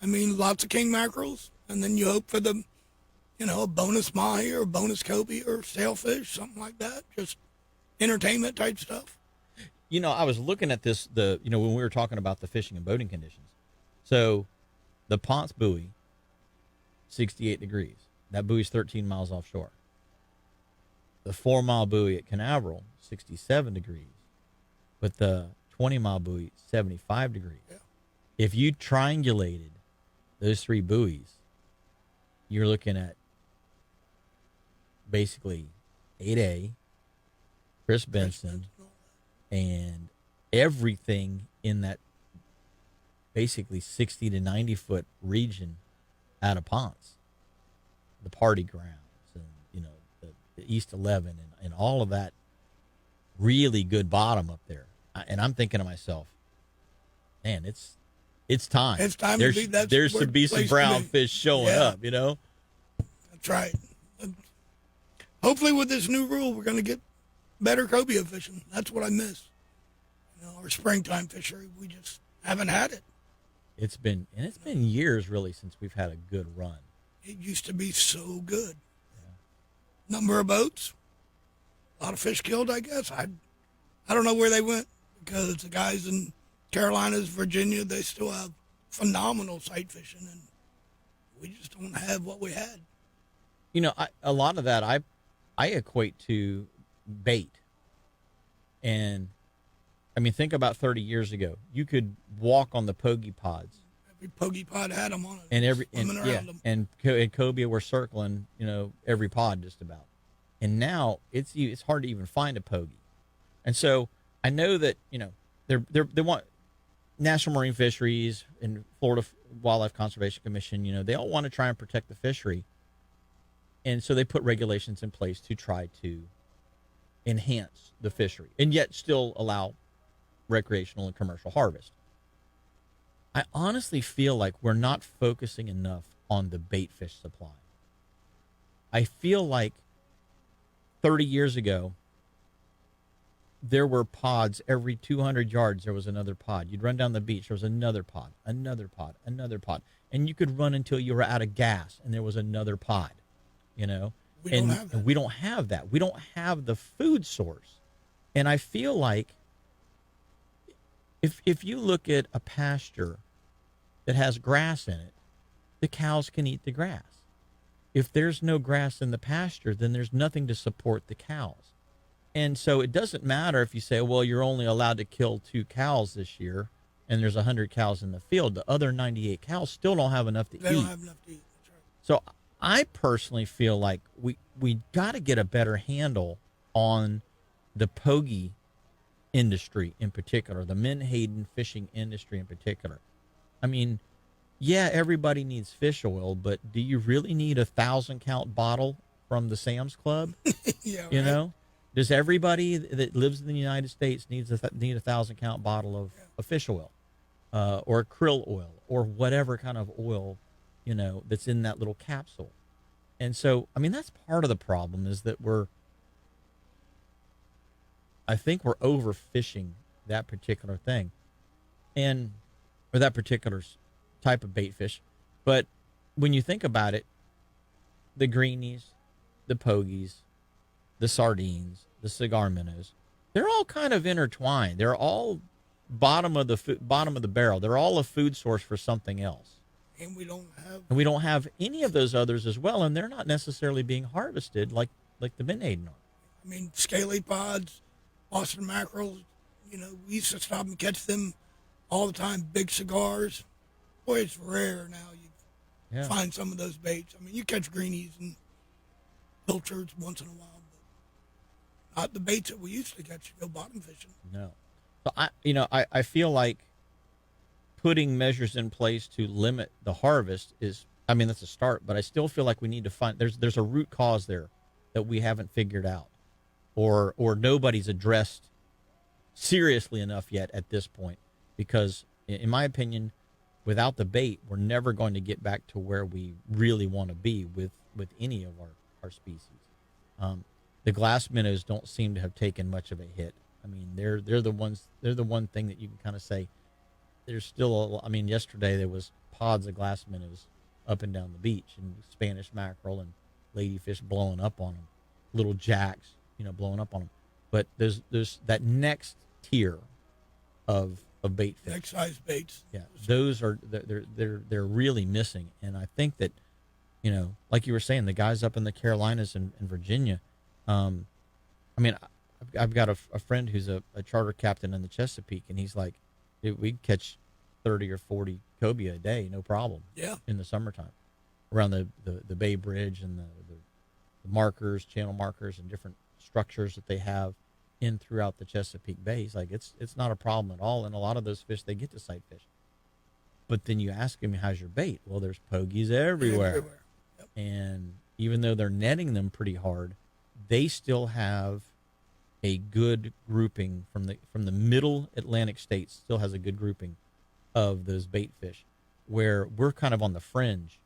I mean, lots of king mackerels, and then you hope for a bonus mahi or a bonus cobia or sailfish, something like that. Just entertainment type stuff. I was looking at this, when we were talking about the fishing and boating conditions. So the Ponce buoy, 68 degrees. That buoy's 13 miles offshore. The 4-mile buoy at Canaveral, 67 degrees. But the 20-mile buoy, 75 degrees. Yeah. If you triangulated those three buoys, you're looking at basically 8A, Chris Benson, and everything in that basically 60 to 90 foot region out of Ponce, the party grounds and the East 11 and all of that really good bottom up there. And I'm thinking to myself, man, it's time. It's time there to be some brown fish showing up. That's right. Hopefully with this new rule, we're going to get better cobia fishing. That's what I miss. Our springtime fishery, we just haven't had it. It's been years really since we've had a good run. It used to be so good. Yeah. Number of boats, a lot of fish killed, I guess. I don't know where they went, because the guys in Carolinas, Virginia, they still have phenomenal sight fishing, and we just don't have what we had. A lot of that I equate to bait. And I mean, think about 30 years ago. You could walk on the pogey pods. Every pogey pod had them on it. And Swimming around them. and cobia were circling, every pod just about. And now it's hard to even find a pogey. And so I know that, they want National Marine Fisheries and Florida Wildlife Conservation Commission, they all want to try and protect the fishery. And so they put regulations in place to try to enhance the fishery and yet still allow recreational and commercial harvest. I honestly feel like we're not focusing enough on the bait fish supply. I feel like 30 years ago, there were pods every 200 yards. There was another pod. You'd run down the beach. There was another pod, another pod, another pod. And you could run until you were out of gas and there was another pod, We don't have that. And we don't have that. We don't have the food source. And I feel like if you look at a pasture that has grass in it, the cows can eat the grass. If there's no grass in the pasture, then there's nothing to support the cows. And so it doesn't matter if you say, well, you're only allowed to kill 2 cows this year and there's 100 cows in the field. The other 98 cows still don't have enough to eat. They don't have enough to eat. That's right. So I personally feel like we got to get a better handle on the pogey industry in particular, the menhaden fishing industry in particular. I mean, yeah, everybody needs fish oil, but do you really need 1,000 count bottle from the Sam's Club? Yeah, You right. know, does everybody that lives in the United States need a 1,000 count bottle of fish oil, or krill oil, or whatever kind of oil, that's in that little capsule? And so, I mean, that's part of the problem is that I think we're overfishing that particular thing, or that particular type of bait fish. But when you think about it, the greenies, the pogies, the sardines, the cigar minnows, they're all kind of intertwined. They're all bottom of the barrel. They're all a food source for something else. And we don't have any of those others as well, and they're not necessarily being harvested like the menhaden are. I mean, scaly pods, Boston mackerels, we used to stop and catch them all the time. Big cigars. Boy, it's rare now. You find some of those baits. I mean, you catch greenies and pilchards once in a while, but not the baits that we used to catch. Go bottom fishing. No. So I feel like putting measures in place to limit the harvest that's a start, but I still feel like we need to find there's a root cause there that we haven't figured out, or nobody's addressed seriously enough yet at this point, because in my opinion, without the bait, we're never going to get back to where we really want to be with any of our species. The glass minnows don't seem to have taken much of a hit. I mean, they're the one thing that you can kind of say there's still yesterday there was pods of glass minnows up and down the beach, and Spanish mackerel and ladyfish blowing up on them, little jacks, blowing up on them. But there's that next tier of bait fish. Next size baits. Yeah, those are they're really missing, and I think that, like you were saying, the guys up in the Carolinas and Virginia. I've got a friend who's a charter captain in the Chesapeake, and he's like, we'd catch 30 or 40 cobia a day, no problem. Yeah. In the summertime, around the Bay Bridge and the markers, channel markers, and different structures that they have in throughout the Chesapeake Bay. He's like, it's not a problem at all, and a lot of those fish they get to sight fish. But then you ask him, how's your bait? Well, there's pogies everywhere. Yep. And even though they're netting them pretty hard, they still have a good grouping from the middle Atlantic states, still has a good grouping of those bait fish, where we're kind of on the fringe.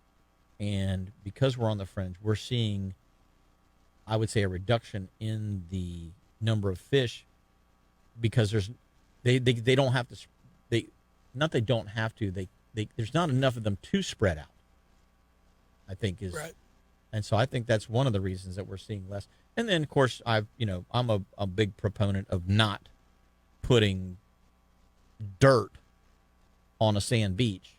And because we're on the fringe, we're seeing, I would say, a reduction in the number of fish, because they don't have to, there's not enough of them to spread out, I think is right. And so I think that's one of the reasons that we're seeing less. And then, of course, I'm a big proponent of not putting dirt on a sand beach,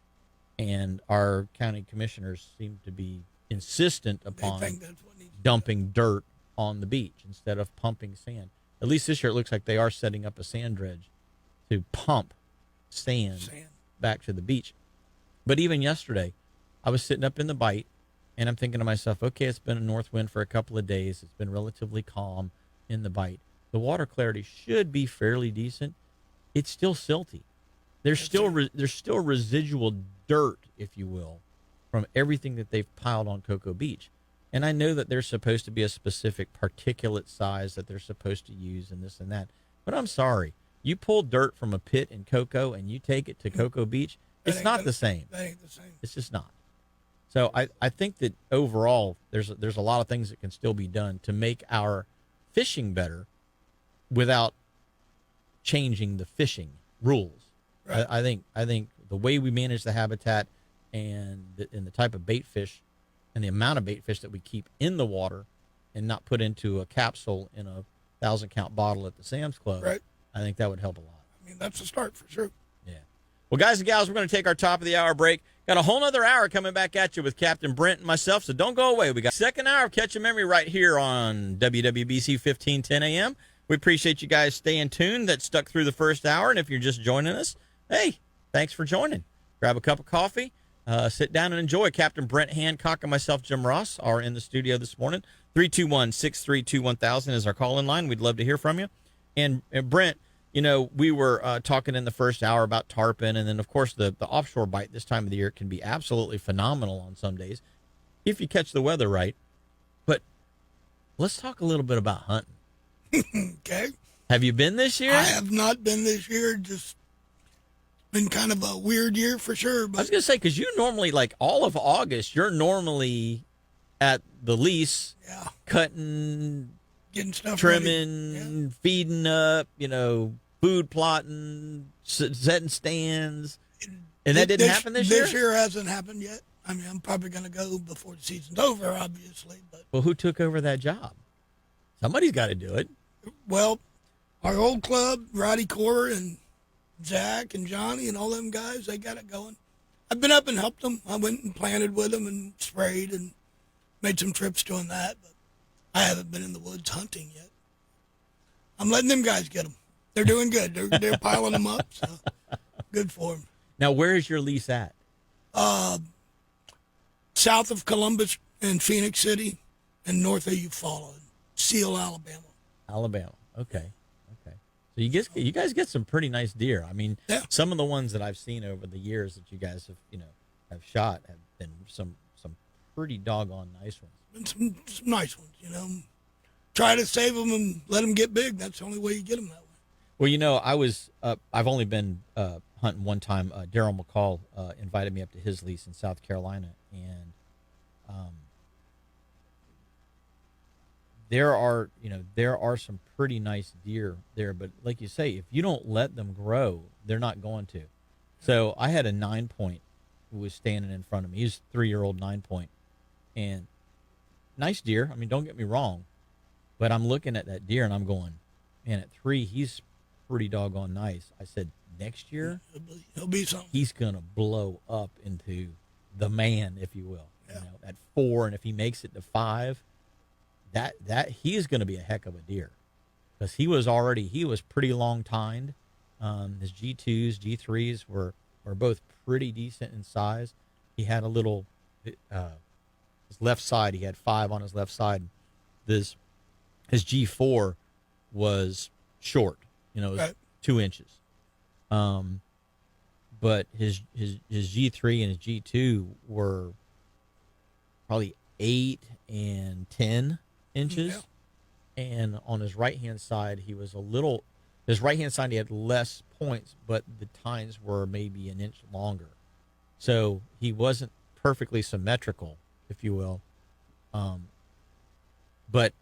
and our county commissioners seem to be insistent upon They think that's what needs to be dumping dirt on the beach instead of pumping sand. At least this year it looks like they are setting up a sand dredge to pump sand back to the beach. But even yesterday, I was sitting up in the bight, and I'm thinking to myself, okay, it's been a north wind for a couple of days. It's been relatively calm in the bight. The water clarity should be fairly decent. It's still silty. There's still residual dirt, if you will, from everything that they've piled on Cocoa Beach. And I know that there's supposed to be a specific particulate size that they're supposed to use and this and that. But I'm sorry. You pull dirt from a pit in Cocoa and you take it to Cocoa Beach, it's not the same. That ain't the same. It's just not. So I think that overall there's a lot of things that can still be done to make our fishing better without changing the fishing rules. Right. I think the way we manage the habitat and the type of bait fish and the amount of bait fish that we keep in the water and not put into a capsule in a 1,000-count bottle at the Sam's Club, right. I think that would help a lot. I mean, that's a start for sure. Yeah. Well, guys and gals, we're going to take our top of the hour break. Got a whole nother hour coming back at you with Captain Brent and myself, so don't go away. We got second hour of Catch a Memory right here on WWBC 1510 AM. We appreciate you guys staying tuned that stuck through the first hour, and if you're just joining us, hey, thanks for joining. Grab a cup of coffee, sit down and enjoy. Captain Brent Hancock and myself, Jim Ross, are in the studio this morning. 321-632-1000 is our call-in line. We'd love to hear from you. And Brent, you know, we were talking in the first hour about tarpon, and then, of course, the offshore bite this time of the year can be absolutely phenomenal on some days if you catch the weather right. But let's talk a little bit about hunting. Okay. Have you been this year? I have not been this year. Just been kind of a weird year for sure. But I was going to say, because you normally, like all of August, you're normally at the lease, cutting, getting stuff trimming, feeding up, you know, food plotting, setting stands. And that didn't happen this year? This year hasn't happened yet. I mean, I'm probably going to go before the season's over, obviously. But well, who took over that job? Somebody's got to do it. Well, our old club, Roddy Core and Zach and Johnny and all them guys, they got it going. I've been up and helped them. I went and planted with them and sprayed and made some trips doing that. But I haven't been in the woods hunting yet. I'm letting them guys get them. They're doing good. They're piling them up, so good for them. Now, where is your lease at? South of Columbus and Phoenix City and north of Eufaula, Seal, Alabama. Alabama. Okay. So you guys get some pretty nice deer. I mean, some of the ones that I've seen over the years that you guys have shot have been some pretty doggone nice ones. Been some nice ones, you know. Try to save them and let them get big. That's the only way you get them that way. Well, you know, I've only been hunting one time. Daryl McCall invited me up to his lease in South Carolina, and there are some pretty nice deer there. But like you say, if you don't let them grow, they're not going to. So I had a 9-point who was standing in front of me. He's a 3-year-old 9-point, and nice deer. I mean, don't get me wrong, but I'm looking at that deer and I'm going, man, at 3, he's pretty doggone nice. I said, next year, he'll be something. He's going to blow up into the man, if you will. Yeah. You know, at 4, and if he makes it to 5, that he is going to be a heck of a deer, because he was pretty long tined. His G2s, G3s were both pretty decent in size. He had a little, his left side, he had 5 on his left side. His G4 was short, you know, it was 2 inches. But his G3 and his G2 were probably 8 and 10 inches. Yeah. And on his right-hand side, his right-hand side, he had less points, but the tines were maybe an inch longer. So he wasn't perfectly symmetrical, if you will. But,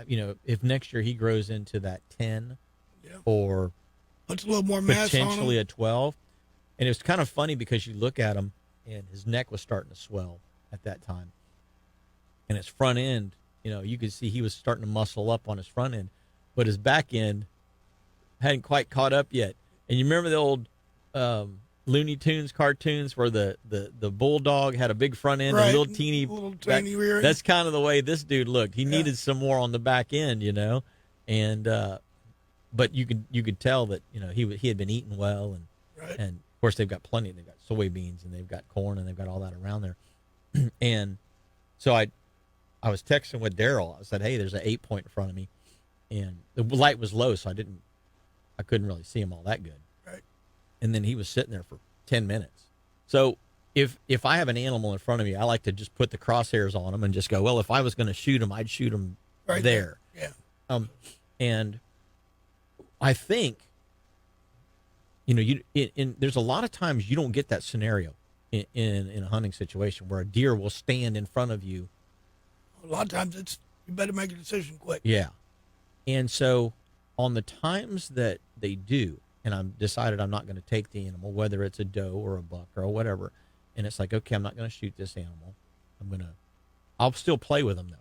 you know, if next year he grows into that 10 or puts a little more mass potentially on him. a 12. And it's kind of funny because you look at him and his neck was starting to swell at that time. And his front end, you know, you could see he was starting to muscle up on his front end, but his back end hadn't quite caught up yet. And you remember the old Looney Tunes cartoons where the bulldog had a big front end Right. and a little teeny rear end. That's kind of the way this dude looked. He needed some more on the back end, and but you could tell that he had been eating well, and of course they've got plenty. They've got soybeans and they've got corn and they've got all that around there, and so I was texting with Daryl. I said, hey, there's an 8-point in front of me, and the light was low, so I couldn't really see him all that good. Right. And then he was sitting there for 10 minutes. So if I have an animal in front of me, I like to just put the crosshairs on him and just go, well, if I was going to shoot him, I'd shoot him right there. Yeah. And I think, there's a lot of times you don't get that scenario in a hunting situation where a deer will stand in front of you. A lot of times you better make a decision quick. Yeah. And so on the times that they do, and I've decided I'm not going to take the animal, whether it's a doe or a buck or whatever, and it's like, okay, I'm not going to shoot this animal. I'll still play with him, though.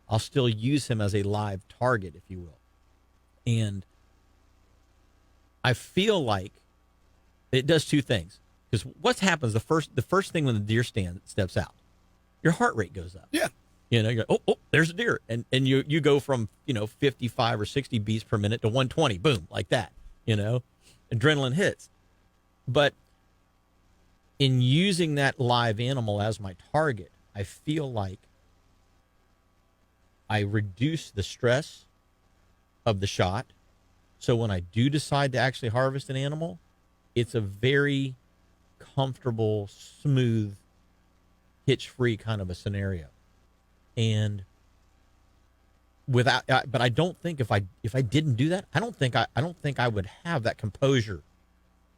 I'll still use him as a live target, if you will. And I feel like it does two things. Because what happens, the first thing when the deer steps out, your heart rate goes up. Yeah. You go, oh, there's a deer. And you go from, 55 or 60 beats per minute to 120, boom, like that, adrenaline hits. But in using that live animal as my target, I feel like I reduce the stress of the shot. So when I do decide to actually harvest an animal, it's a very comfortable, smooth, hitch-free kind of a scenario. And but I don't think if I didn't do that, I don't think I would have that composure,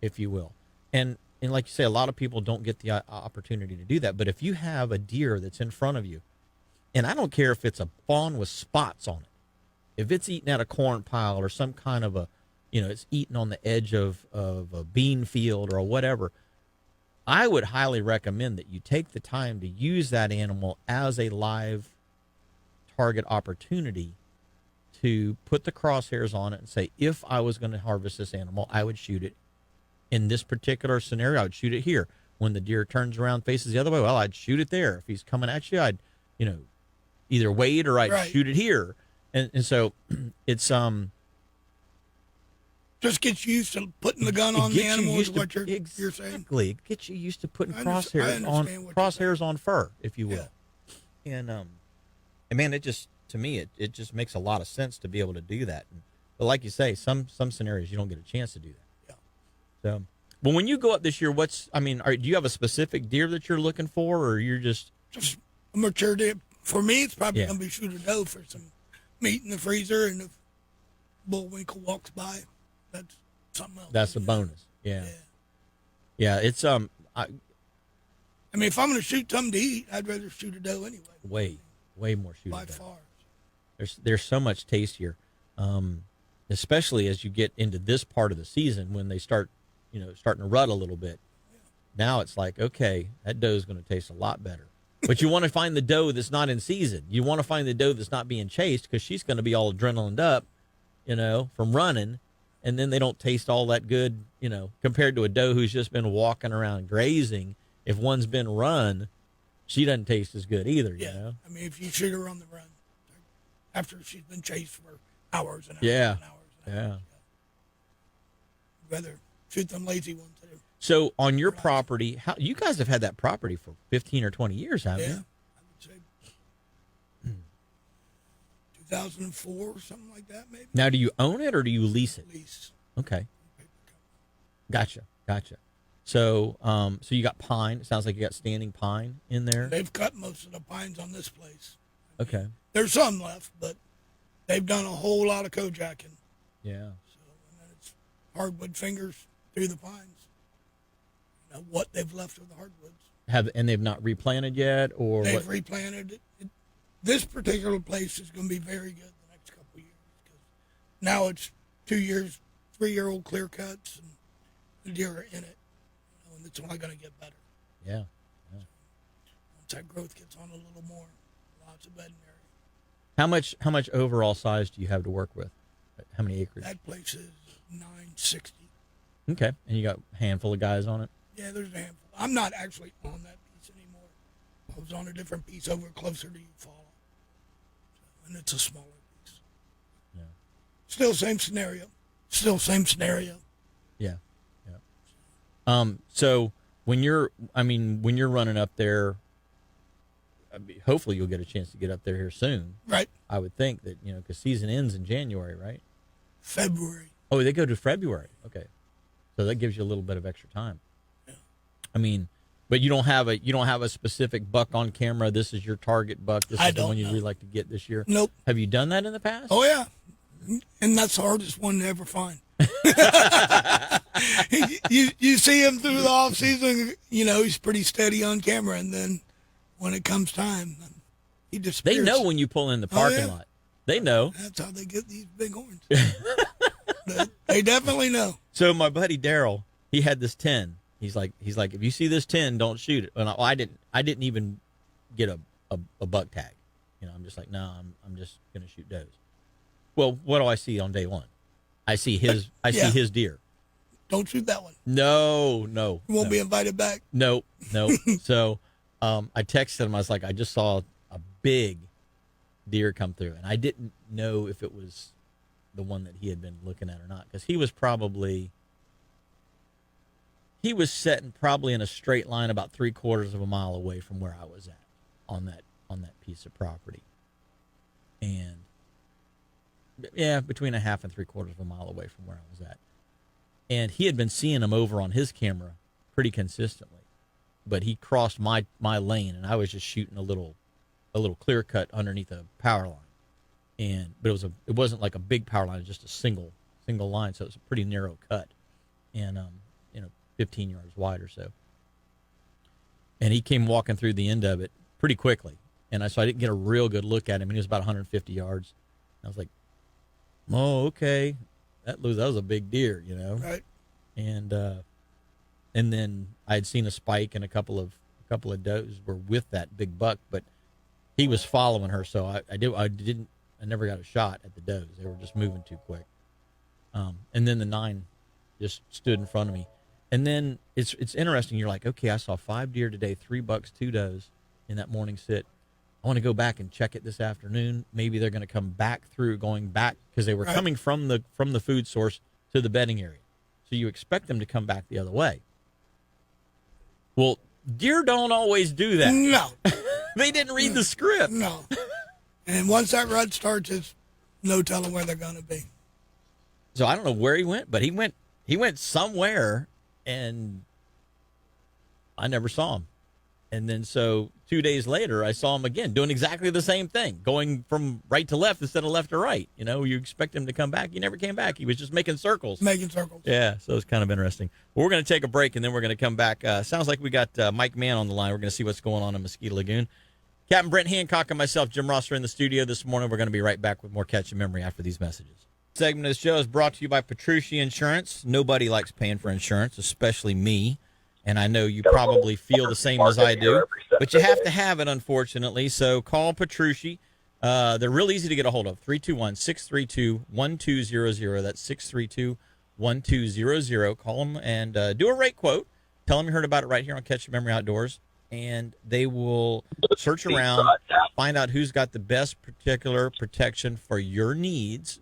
if you will. And like you say, a lot of people don't get the opportunity to do that. But if you have a deer that's in front of you, and I don't care if it's a fawn with spots on it, if it's eating at a corn pile or some kind of it's eating on the edge of a bean field or whatever, I would highly recommend that you take the time to use that animal as a live target opportunity to put the crosshairs on it and say, if I was going to harvest this animal, I would shoot it in this particular scenario. I would shoot it here. When the deer turns around, faces the other way, well, I'd shoot it there. If he's coming at you, I'd, either wait or I'd shoot it here. And so it's, just gets you used to putting the gun on the animal is what you're saying. Exactly. It gets you used to putting crosshairs on fur, if you will. Yeah. And man, it just, to me, it just makes a lot of sense to be able to do that. But like you say, some scenarios you don't get a chance to do that. Yeah. So, well, when you go up this year, do you have a specific deer that you're looking for, or you're just a mature deer? For me, it's probably going to be shoot a doe for some meat in the freezer, and if bullwinkle walks by, that's something else. That's a bonus. Yeah. Yeah. It's if I'm going to shoot something to eat, I'd rather shoot a doe anyway. Way more shooting. By far. There's so much tastier, especially as you get into this part of the season when they start to rut a little bit. Now it's like, okay, that doe is going to taste a lot better. But you want to find the doe that's not in season. You want to find the doe that's not being chased, because she's going to be all adrenalined up, from running, and then they don't taste all that good, compared to a doe who's just been walking around grazing. If one's been run, she doesn't taste as good either, if you shoot her on the run after she's been chased for hours and hours and hours and hours. Rather shoot them lazy ones. So on your property, you guys have had that property for 15 or 20 years, haven't you? I would say 2004 or something like that, maybe. Now, do you own it or do you lease it? Lease. Okay. Gotcha. So, so you got pine. It sounds like you got standing pine in there. They've cut most of the pines on this place. Okay. There's some left, but they've done a whole lot of kojacking. Yeah. So, and then it's hardwood fingers through the pines. What they've left of the hardwoods. And they've not replanted yet, or they've replanted it. This particular place is going to be very good the next couple of years, because now it's 2 years, 3-year-old clear cuts, and the deer are in it, and it's only going to get better. Yeah. So once that growth gets on a little more, lots of bedding area. How much overall size do you have to work with? How many acres? That place is 960. Okay, and you got a handful of guys on it. Yeah, there's a handful. I'm not actually on that piece anymore. I was on a different piece over closer to Eufaula. And it's a smaller piece. Yeah. Still same scenario. Yeah. So when you're running up there, hopefully you'll get a chance to get up there here soon. Right. I would think that, because season ends in January, right? February. Oh, they go to February. Okay. So that gives you a little bit of extra time. Yeah. But you don't have a specific buck on camera. This is your target buck. This is the one you really like to get this year. Nope. Have you done that in the past? Oh yeah. And that's the hardest one to ever find. you see him through the off season, he's pretty steady on camera, and then when it comes time, he disappears. They know when you pull in the parking lot. They know. That's how they get these big horns. They definitely know. So my buddy Daryl, he had this 10. He's like, if you see this 10, don't shoot it. And I didn't even get a buck tag. I'm just like, no, I'm just gonna shoot does. Well, what do I see on day one? I see his deer. Don't shoot that one. No. You won't be invited back. No. So I texted him. I was like, I just saw a big deer come through, and I didn't know if it was the one that he had been looking at or not, because he was setting probably in a straight line about 3/4 of a mile away from where I was at on that piece of property, and between a half and 3/4 of a mile away from where I was at. And he had been seeing him over on his camera pretty consistently, but he crossed my lane, and I was just shooting a little clear cut underneath a power line, but it wasn't like a big power line, it was just a single line, so it was a pretty narrow cut, and 15 yards wide or so. And he came walking through the end of it pretty quickly, so I didn't get a real good look at him. And he was about 150 yards. I was like, oh, okay. That was a big deer, Right. And then I had seen a spike, and a couple of does were with that big buck, but he was following her, so I never got a shot at the does. They were just moving too quick. And then the 9 just stood in front of me. And then it's interesting. You're like, okay, I saw 5 deer today, 3 bucks, 2 does in that morning sit. I want to go back and check it this afternoon. Maybe they're going to come going back because they were coming from the food source to the bedding area. So you expect them to come back the other way. Well, deer don't always do that. No. They didn't read the script. No. And once that rut starts, it's no telling where they're going to be. So I don't know where he went, but he went somewhere, and I never saw him. And then so 2 days later, I saw him again doing exactly the same thing, going from right to left instead of left to right. You expect him to come back. He never came back. He was just making circles. Yeah, so it's kind of interesting. Well, we're going to take a break, and then we're going to come back. Sounds like we got Mike Mann on the line. We're going to see what's going on in Mosquito Lagoon. Captain Brent Hancock and myself, Jim Ross, are in the studio this morning. We're going to be right back with more Catch Your Memory after these messages. Segment of the show is brought to you by Petrucci Insurance. Nobody likes paying for insurance, especially me. And I know you probably feel the same as I do, but you have to have it, unfortunately. So call Petrucci. They're real easy to get a hold of. 321-632-1200. That's 632-1200. Call them and do a rate quote. Tell them you heard about it right here on Catch Your Memory Outdoors. And they will search around, find out who's got the best particular protection for your needs.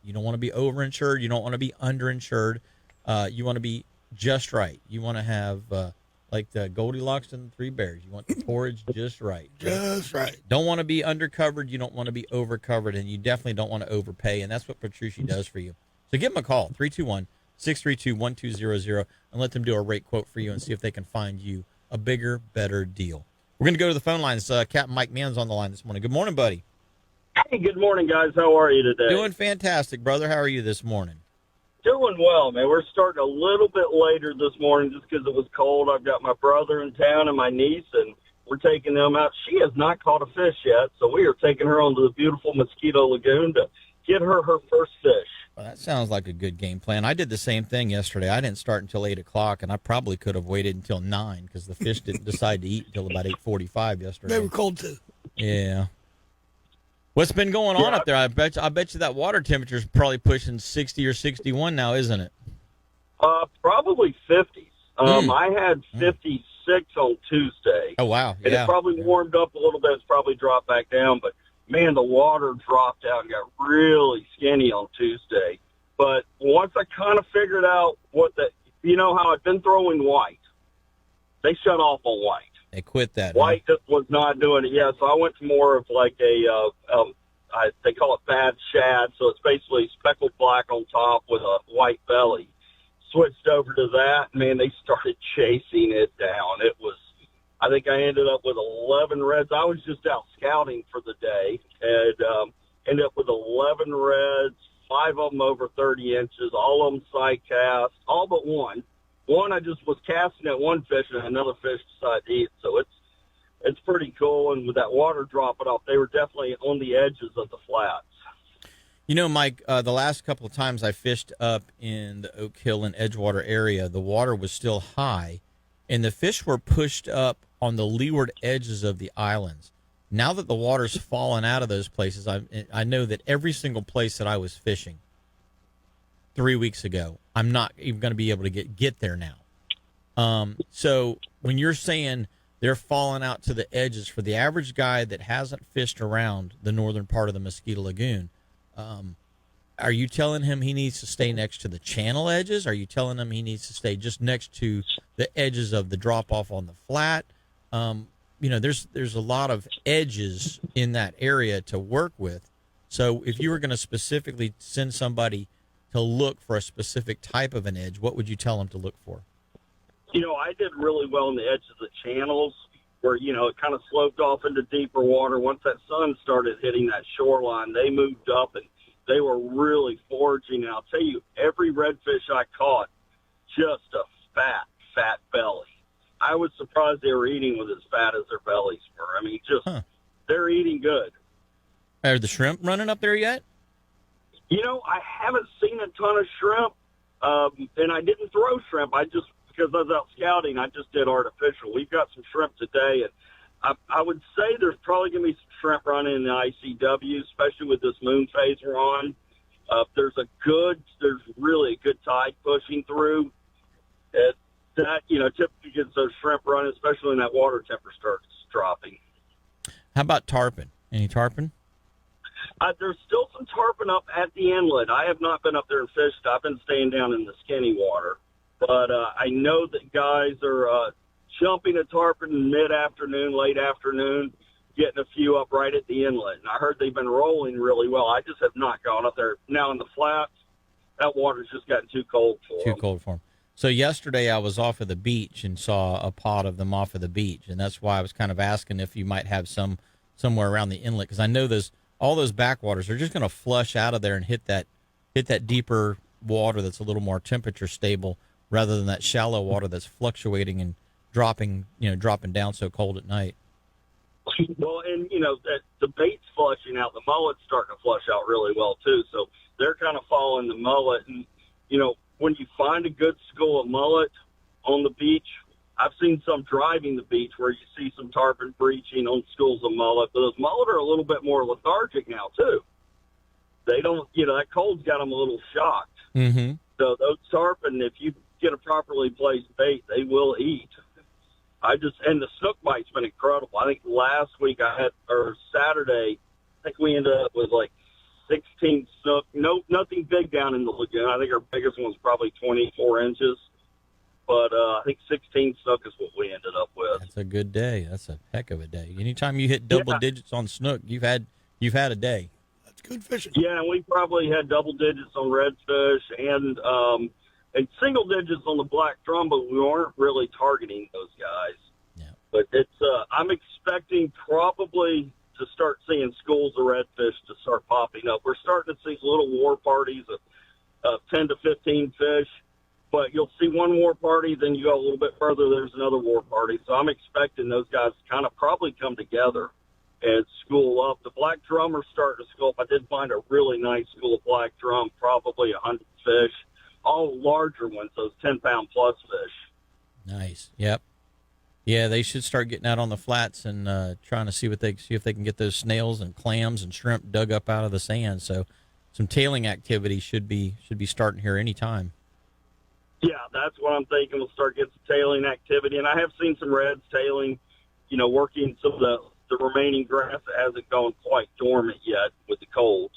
You don't want to be overinsured. You don't want to be underinsured. You want to be just right. You want to have like the Goldilocks and the 3 Bears. You want the porridge just right. Just right. Don't want to be undercovered. You don't want to be overcovered, and you definitely don't want to overpay. And that's what Petrucci does for you. So give them a call, 321-632-1200, and let them do a rate quote for you and see if they can find you a bigger, better deal. We're going to go to the phone lines. Captain Mike Mann's on the line this morning. Good morning, buddy. Hey, good morning, guys. How are you today? Doing fantastic, brother. How are you this morning? Doing well, man. We're starting a little bit later this morning just because it was cold. I've got my brother in town and my niece, and we're taking them out. She has not caught a fish yet, so we are taking her onto the beautiful Mosquito Lagoon to get her first fish. Well, that sounds like a good game plan. I did the same thing yesterday. I didn't start until 8 o'clock, and I probably could have waited until 9 because the fish didn't decide to eat until about 8:45 yesterday. They were cold, too. Yeah. What's been going on up there? I bet you that water temperature is probably pushing 60 or 61 now, isn't it? Probably 50s. I had 56 on Tuesday. Oh, wow. And Yeah. it probably warmed up a little bit. It's probably dropped back down. But, man, the water dropped out and got really skinny on Tuesday. But once I kind of figured out how I'd been throwing white, they shut off on white. They quit that. White just was not doing it. Yeah, so I went to more of like they call it bad shad. So it's basically speckled black on top with a white belly. Switched over to that, man, they started chasing it down. I think I ended up with 11 reds. I was just out scouting for the day and ended up with 11 reds, 5 of them over 30 inches, all of them sight cast, all but one. One, I just was casting at one fish and another fish decided to eat. So it's pretty cool. And with that water dropping off, they were definitely on the edges of the flats. You know, Mike, the last couple of times I fished up in the Oak Hill and Edgewater area, the water was still high, and the fish were pushed up on the leeward edges of the islands. Now that the water's fallen out of those places, I know that every single place that I was fishing 3 weeks ago, I'm not even going to be able to get there now. So when you're saying they're falling out to the edges, for the average guy that hasn't fished around the northern part of the Mosquito Lagoon, are you telling him he needs to stay next to the channel edges? Are you telling him he needs to stay just next to the edges of the drop off on the flat? There's a lot of edges in that area to work with. So if you were going to specifically send somebody to look for a specific type of an edge, what would you tell them to look for? I did really well on the edge of the channels where, it kind of sloped off into deeper water. Once that sun started hitting that shoreline, they moved up and they were really foraging. And I'll tell you, every redfish I caught, just a fat belly. I was surprised they were eating with as fat as their bellies were. I mean, they're eating good. Are the shrimp running up there yet? I haven't seen a ton of shrimp, and I didn't throw shrimp. Because I was out scouting, I just did artificial. We've got some shrimp today, and I would say there's probably going to be some shrimp running in the ICW, especially with this moon phase we're on. There's really a good tide pushing through. That typically gets those shrimp running, especially when that water temperature starts dropping. How about tarpon? Any tarpon? There's still some tarpon up at the inlet. I have not been up there and fished. I've been staying down in the skinny water. But I know that guys are jumping a tarpon mid-afternoon, late afternoon, getting a few up right at the inlet. And I heard they've been rolling really well. I just have not gone up there. Now in the flats, that water's just gotten too cold for them. Too cold for them. So yesterday I was off of the beach and saw a pod of them off of the beach, and that's why I was kind of asking if you might have some somewhere around the inlet, because I know all those backwaters are just going to flush out of there and hit that deeper water that's a little more temperature stable, rather than that shallow water that's fluctuating and dropping down so cold at night. Well, and the bait's flushing out. The mullet's starting to flush out really well too. So they're kind of following the mullet. And when you find a good school of mullet on the beach, I've seen some driving the beach where you see some tarpon breaching on schools of mullet. But those mullet are a little bit more lethargic now too. They don't, that cold's got them a little shocked. Mm-hmm. So those tarpon, if you get a properly placed bait, they will eat. And the snook bite's been incredible. I think last week Saturday, I think we ended up with like 16 snook. No, nothing big down in the lagoon. I think our biggest one was probably 24 inches. But I think 16 snook is what we ended up with. That's a good day. That's a heck of a day. Anytime you hit double digits on snook, you've had a day. That's good fishing. Yeah, and we probably had double digits on redfish and single digits on the black drum, but we weren't really targeting those guys. Yeah. But I'm expecting probably to start seeing schools of redfish to start popping up. We're starting to see little war parties of 10 to 15 fish, but you'll see one war party, then you go a little bit further, there's another war party. So I'm expecting those guys to kind of probably come together and school up. The black drum are starting to school up. I did find a really nice school of black drum, probably 100 fish. All larger ones, those 10-pound plus fish. Nice. Yep. Yeah, they should start getting out on the flats and trying to see if they can get those snails and clams and shrimp dug up out of the sand. So some tailing activity should be starting here any time. Yeah, that's what I'm thinking. We'll start getting some tailing activity. And I have seen some reds tailing, working some of the remaining grass that hasn't gone quite dormant yet with the cold.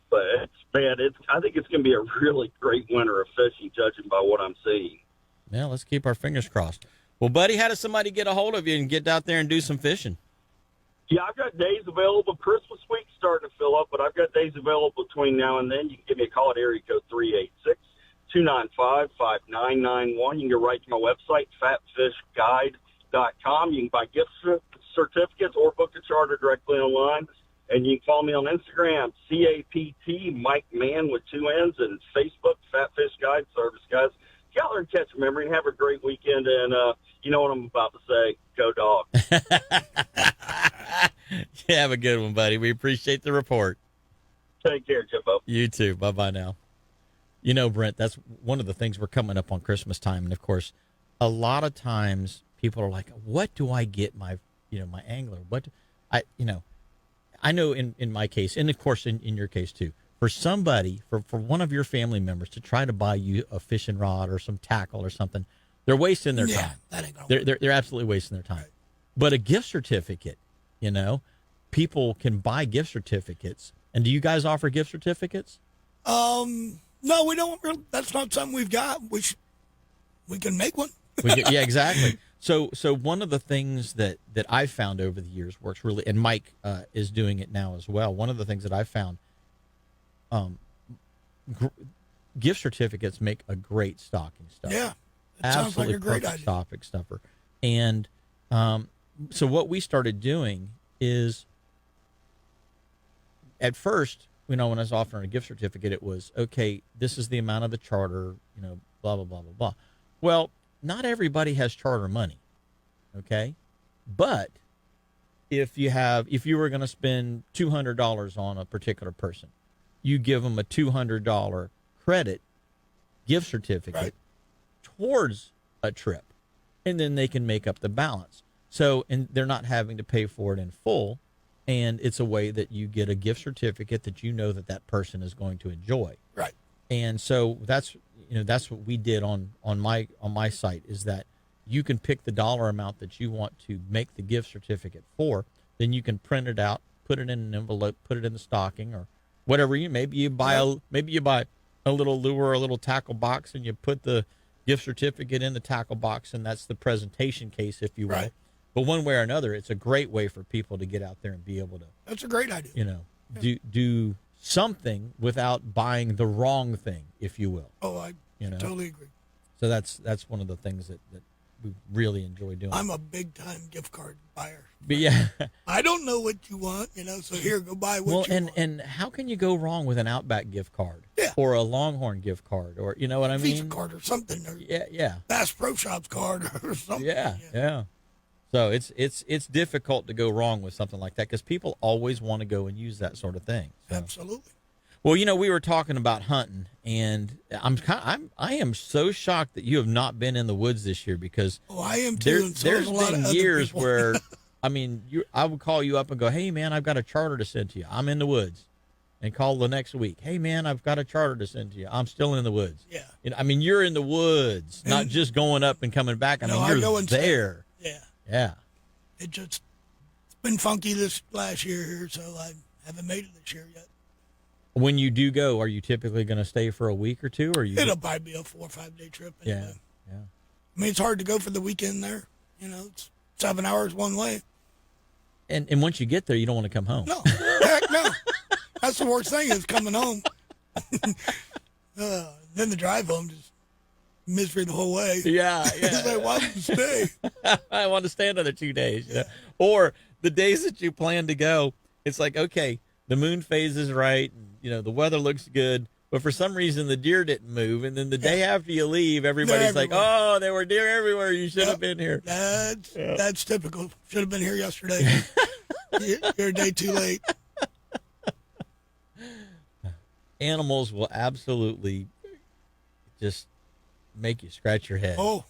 But I think it's going to be a really great winter of fishing, judging by what I'm seeing. Yeah, let's keep our fingers crossed. Well, buddy, how does somebody get a hold of you and get out there and do some fishing? Yeah, I've got days available. Christmas week's starting to fill up, but I've got days available between now and then. You can give me a call at area code 386-295-5991. You can go right to my website, fatfishguide.com. You can buy gift certificates or book a charter directly online. And you can follow me on Instagram, CAPT, Mike Mann with 2 N's, and Facebook, Fatfish Guide Service, guys. Get out there and catch a memory and have a great weekend. And you know what I'm about to say. Go Dogs. Yeah, have a good one, buddy. We appreciate the report. Take care, Jimbo. You too. Bye-bye now. Brent, that's one of the things we're coming up on Christmas time. And, of course, a lot of times people are like, what do I get my angler? I know in my case, and, of course, in your case, too, for somebody, for one of your family members to try to buy you a fishing rod or some tackle or something, they're wasting their time. That ain't gonna work. They're absolutely wasting their time. Right. But a gift certificate, people can buy gift certificates. And do you guys offer gift certificates? No, we don't. That's not something we've got. We can make one. Yeah, exactly. So one of the things that I found over the years works really, and Mike is doing it now as well. One of the things that I found, gift certificates make a great stocking stuffer. Yeah, that sounds like a great idea. Stocking stuffer. And so what we started doing is, at first, when I was offering a gift certificate, it was, okay, this is the amount of the charter, blah, blah, blah, blah, blah. Well, not everybody has charter money, okay? But if you were going to spend $200 on a particular person, you give them a $200 credit gift certificate towards a trip, and then they can make up the balance. So, and they're not having to pay for it in full, and it's a way that you get a gift certificate that that person is going to enjoy. Right. And so that's what we did on my site, is that you can pick the dollar amount that you want to make the gift certificate for. Then you can print it out, put it in an envelope, put it in the stocking, or whatever maybe you buy a little lure, or a little tackle box, and you put the gift certificate in the tackle box, and that's the presentation case, if you will. Right. But one way or another, it's a great way for people to get out there and be able to. That's a great idea. Do something without buying the wrong thing, if you will. Oh, I totally agree. So that's one of the things that we really enjoy doing. I'm a big time gift card buyer. But yeah, I don't know what you want, so here, go buy what you want. And how can you go wrong with an Outback gift card? Yeah. Or a Longhorn gift card, or you know what I mean? Visa card or something. Or yeah. Bass Pro Shops card or something. Yeah. So it's difficult to go wrong with something like that, because people always want to go and use that sort of thing. So. Absolutely. Well, we were talking about hunting, and I am so shocked that you have not been in the woods this year, because I am too. There's been years where, I would call you up and go, hey man, I've got a charter to send to you. I'm in the woods, and call the next week. Hey man, I've got a charter to send to you. I'm still in the woods. Yeah. You're in the woods, not just going up and coming back. You're there. Yeah. It's been funky this last year here, so I haven't made it this year yet. When you do go, are you typically going to stay for a week or two? Or it'll probably be a 4 or 5 day trip. Anyway. Yeah. It's hard to go for the weekend there. It's 7 hours one way. And once you get there, you don't want to come home. No, heck no. That's the worst thing, is coming home. Then the drive home, just misery the whole way. Yeah. I want to stay. I want to stay another 2 days. Yeah. Or the days that you plan to go, it's like, okay, the moon phase is right, and, the weather looks good, but for some reason the deer didn't move, and then the day after you leave, everybody's like, oh, there were deer everywhere. You should have been here. That's typical. Should have been here yesterday. You're a day too late. Animals will absolutely just make you scratch your head. Oh,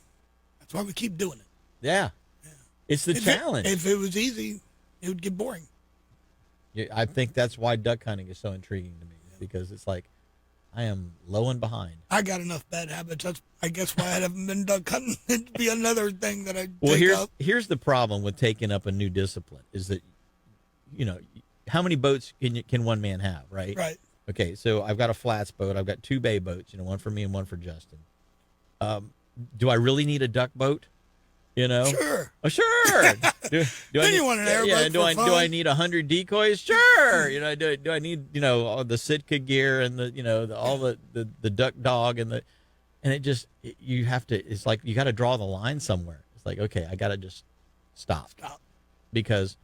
that's why we keep doing it. Yeah. It's the challenge. If it was easy, it would get boring. I think that's why duck hunting is so intriguing to me, because it's like, I am low and behind. I got enough bad habits. That's, I guess, why I haven't been duck hunting. It'd be another thing that I Well, take up. here's the problem with taking up a new discipline is that, how many boats can one man have, right? Right. Okay, so I've got a flats boat. I've got 2 bay boats, one for me and one for Justin. Do I really need a duck boat? Sure. Oh, sure. Do I You want an airboat yeah, for fun? do I need 100 decoys? Sure. Do I need all the Sitka gear and all the duck dog and it just you have to. It's like you got to draw the line somewhere. It's like, okay, I got to just stop because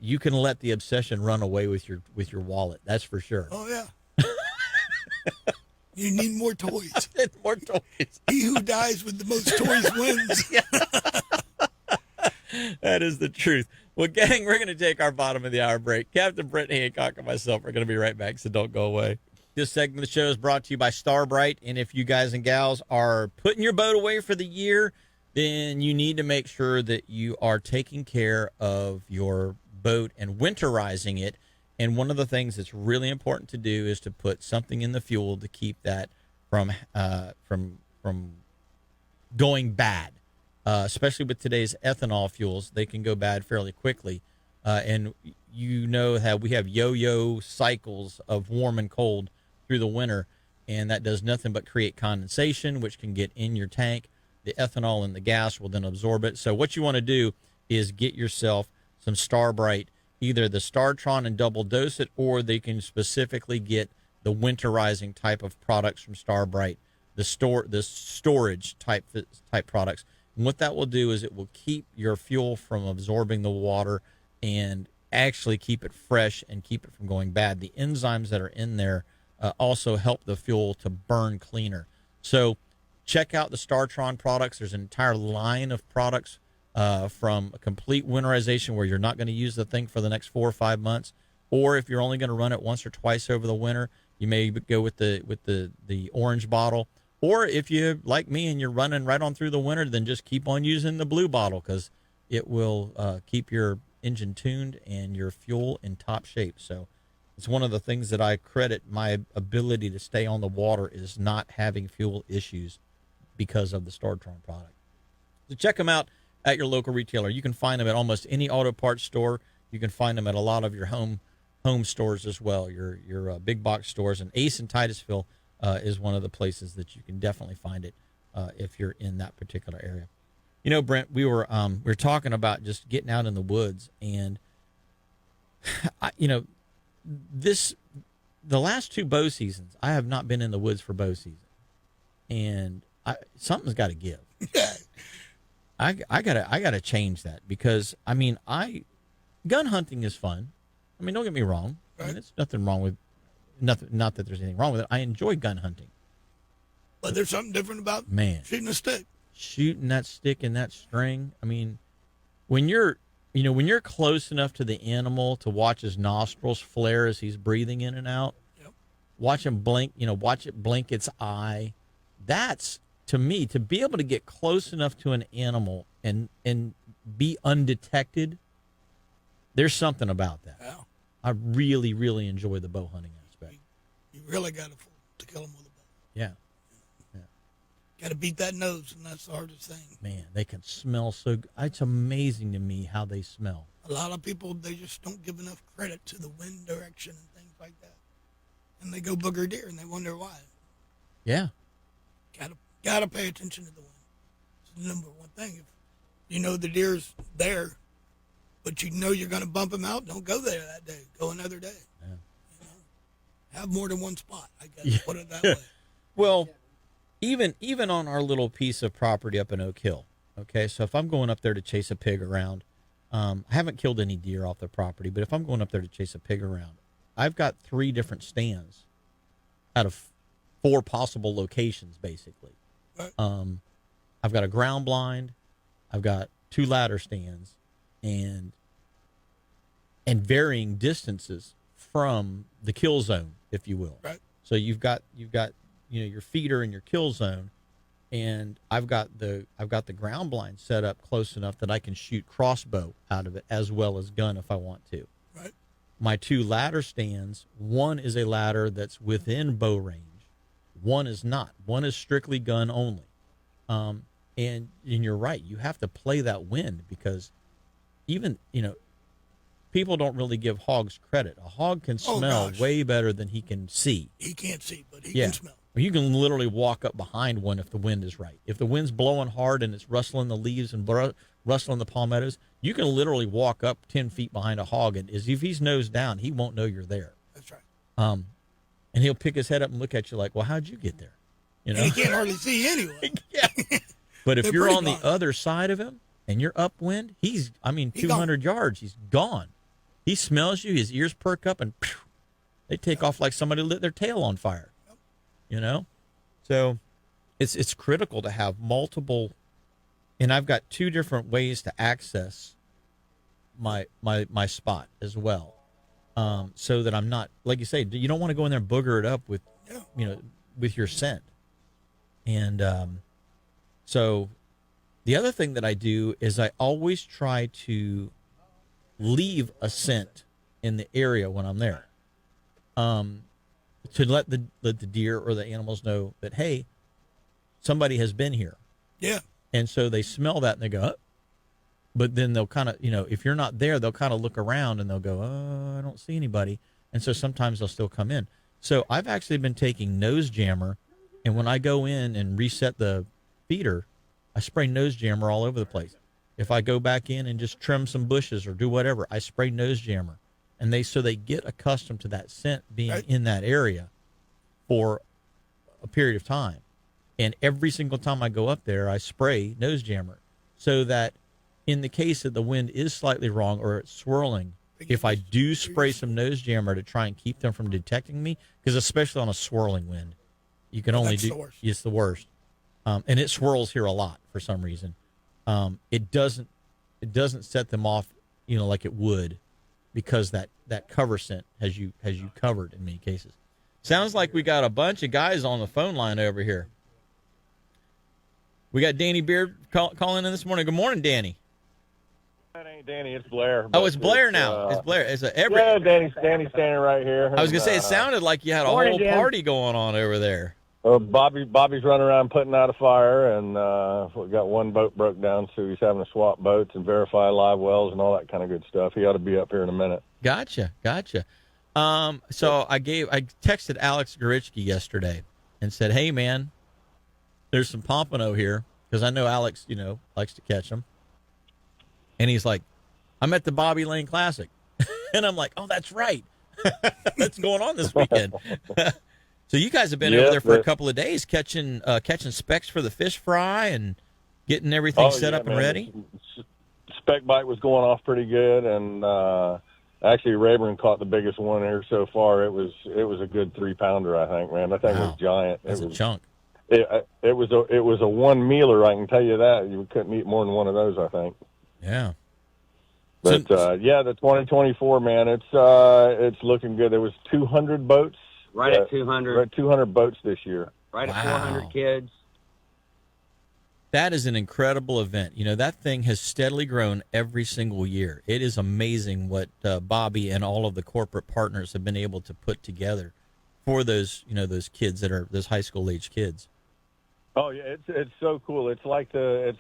you can let the obsession run away with your wallet. That's for sure. Oh yeah. You need more toys. More toys. He who dies with the most toys wins. That is the truth. Well, gang, we're going to take our bottom of the hour break. Captain Brent Hancock and myself are going to be right back, so don't go away. This segment of the show is brought to you by Starbright, and if you guys and gals are putting your boat away for the year, then you need to make sure that you are taking care of your boat and winterizing it. And one of the things that's really important to do is to put something in the fuel to keep that from going bad. Especially with today's ethanol fuels, they can go bad fairly quickly. And how we have yo-yo cycles of warm and cold through the winter, and that does nothing but create condensation, which can get in your tank. The ethanol and the gas will then absorb it. So what you want to do is get yourself some Starbright, either the Startron and double dose it, or they can specifically get the winterizing type of products from Starbright, the storage type products. And what that will do is it will keep your fuel from absorbing the water and actually keep it fresh and keep it from going bad. The enzymes that are in there also help the fuel to burn cleaner. So check out the Startron products. There's an entire line of products from a complete winterization where you're not going to use the thing for the next 4 or 5 months, or if you're only going to run it once or twice over the winter, you may go with the orange bottle. Or if you like me and you're running right on through the winter, then just keep on using the blue bottle because it will keep your engine tuned and your fuel in top shape. So it's one of the things that I credit my ability to stay on the water is not having fuel issues because of the Startron product. So check them out at your local retailer. You can find them at almost any auto parts store. You can find them at a lot of your home stores as well, your big box stores. And Ace in Titusville is one of the places that you can definitely find it if you're in that particular area. Brent, we were talking about just getting out in the woods, and the last 2 bow seasons, I have not been in the woods for bow season, and something's got to give. I gotta change that because gun hunting is fun. Don't get me wrong. Right. There's nothing wrong with nothing. Not that there's anything wrong with it. I enjoy gun hunting. But there's something different about shooting a stick. Shooting that stick and that string. When you're close enough to the animal to watch his nostrils flare as he's breathing in and out. Yep. Watch him blink. Watch it blink its eye. That's, to me, to be able to get close enough to an animal and be undetected. There's something about that. Yeah. I really, really enjoy the bow hunting aspect. You really got to kill them with a bow. Yeah. Got to beat that nose, and that's the hardest thing. Man, they can smell so good. It's amazing to me how they smell. A lot of people, they just don't give enough credit to the wind direction and things like that. And they go booger deer, and they wonder why. Yeah. Got to pay attention to the wind. It's the number one thing. If you know the deer's there, but you know you're going to bump him out, don't go there that day. Go another day. Yeah. Have more than one spot, I guess. Put it that way. Well, even on our little piece of property up in Oak Hill, okay, so if I'm going up there to chase a pig around, I haven't killed any deer off the property, but if I'm going up there to chase a pig around, I've got 3 different stands out of 4 possible locations, basically. Right. I've got a ground blind, I've got 2 ladder stands, and varying distances from the kill zone, if you will. Right. So you've got your feeder and your kill zone, and I've got the ground blind set up close enough that I can shoot crossbow out of it as well as gun if I want to. Right. my 2 ladder stands, one is a ladder that's within bow range. One is not. One is strictly gun only. And you're right. You have to play that wind because even, people don't really give hogs credit. A hog can smell way better than he can see. He can't see, but he can smell. You can literally walk up behind one if the wind is right. If the wind's blowing hard and it's rustling the leaves and rustling the palmettos, you can literally walk up 10 feet behind a hog, and if he's nose down, he won't know you're there. That's right. And he'll pick his head up and look at you like, well, how'd you get there? And he can't hardly see anyway. Yeah. But if you're on the other side of him and you're upwind, he's 200 yards, he's gone. He smells you, his ears perk up, and they take off like somebody lit their tail on fire. So it's critical to have multiple, and I've got 2 different ways to access my spot as well, so that I'm not, like you say, you don't want to go in there and booger it up with with your scent. And so the other thing that I do is I always try to leave a scent in the area when I'm there, to let the deer or the animals know that, hey, somebody has been here. Yeah. And so they smell that and they go, oh. But then they'll kind of, if you're not there, they'll kind of look around and they'll go, oh, I don't see anybody. And so sometimes they'll still come in. So I've actually been taking nose jammer, and when I go in and reset the feeder, I spray nose jammer all over the place. If I go back in and just trim some bushes or do whatever, I spray nose jammer. And they get accustomed to that scent being in that area for a period of time. And every single time I go up there, I spray nose jammer, so that in the case that the wind is slightly wrong or it's swirling, if I do spray some nose jammer to try and keep them from detecting me, because especially on a swirling wind, you can only do, it's the worst. And it swirls here a lot for some reason. It doesn't set them off, like it would, because that cover scent has you covered in many cases. Sounds like we got a bunch of guys on the phone line over here. We got Danny Beard calling in this morning. Good morning, Danny. That ain't Danny, it's Blair. Oh, it's Blair now. It's Blair. Yeah, Danny's standing right here. I was gonna say it sounded like you had a whole party going on over there. Bobby's running around putting out a fire, and we got one boat broke down, so he's having to swap boats and verify live wells and all that kind of good stuff. He ought to be up here in a minute. Gotcha. So I texted Alex Gorichki yesterday and said, hey, man, there's some pompano here, because I know Alex, likes to catch them. And he's like, I'm at the Bobby Lane Classic. And I'm like, oh, that's right. That's going on this weekend. So you guys have been over there for a couple of days catching specks for the fish fry and getting everything set up and ready? Spec bite was going off pretty good, and actually Rayburn caught the biggest one here so far. It was a good 3-pounder, I think, man. That thing was giant. That's a chunk. It was a one mealer, I can tell you that. You couldn't eat more than one of those, I think. Yeah. But the 2024, man, it's looking good. There was 200 boats. Right at 200. Right at 200 boats this year. Right at 400 kids. That is an incredible event. That thing has steadily grown every single year. It is amazing what Bobby and all of the corporate partners have been able to put together for those, those kids that are those high school age kids. Oh yeah, it's so cool. It's like a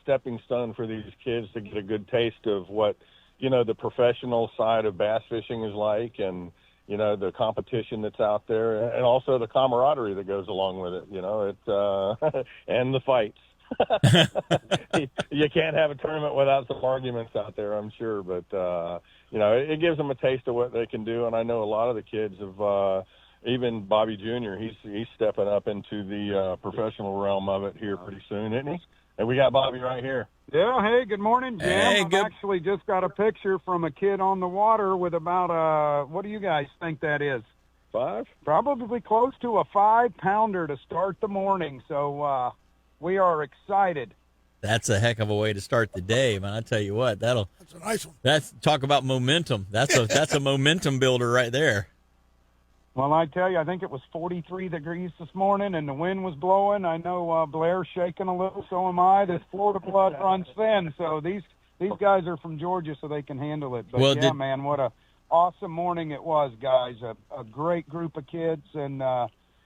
stepping stone for these kids to get a good taste of what, the professional side of bass fishing is like, and the competition that's out there, and also the camaraderie that goes along with it, and the fights. You can't have a tournament without some arguments out there, I'm sure, but it gives them a taste of what they can do. And I know a lot of the kids have, even Bobby Jr., he's stepping up into the professional realm of it here pretty soon, isn't he? And we got Bobby right here. Yeah, hey, good morning, Jim. Hey, I've actually just got a picture from a kid on the water with about what do you guys think that is? 5? Probably close to a 5-pounder to start the morning, so we are excited. That's a heck of a way to start the day, man. I tell you what, that's a nice one. That's talk about momentum. That's a momentum builder right there. Well, I tell you, I think it was 43 degrees this morning, and the wind was blowing. I know Blair's shaking a little, so am I. This Florida blood runs thin, so these guys are from Georgia, so they can handle it. But man, what awesome morning it was, guys. A great group of kids, and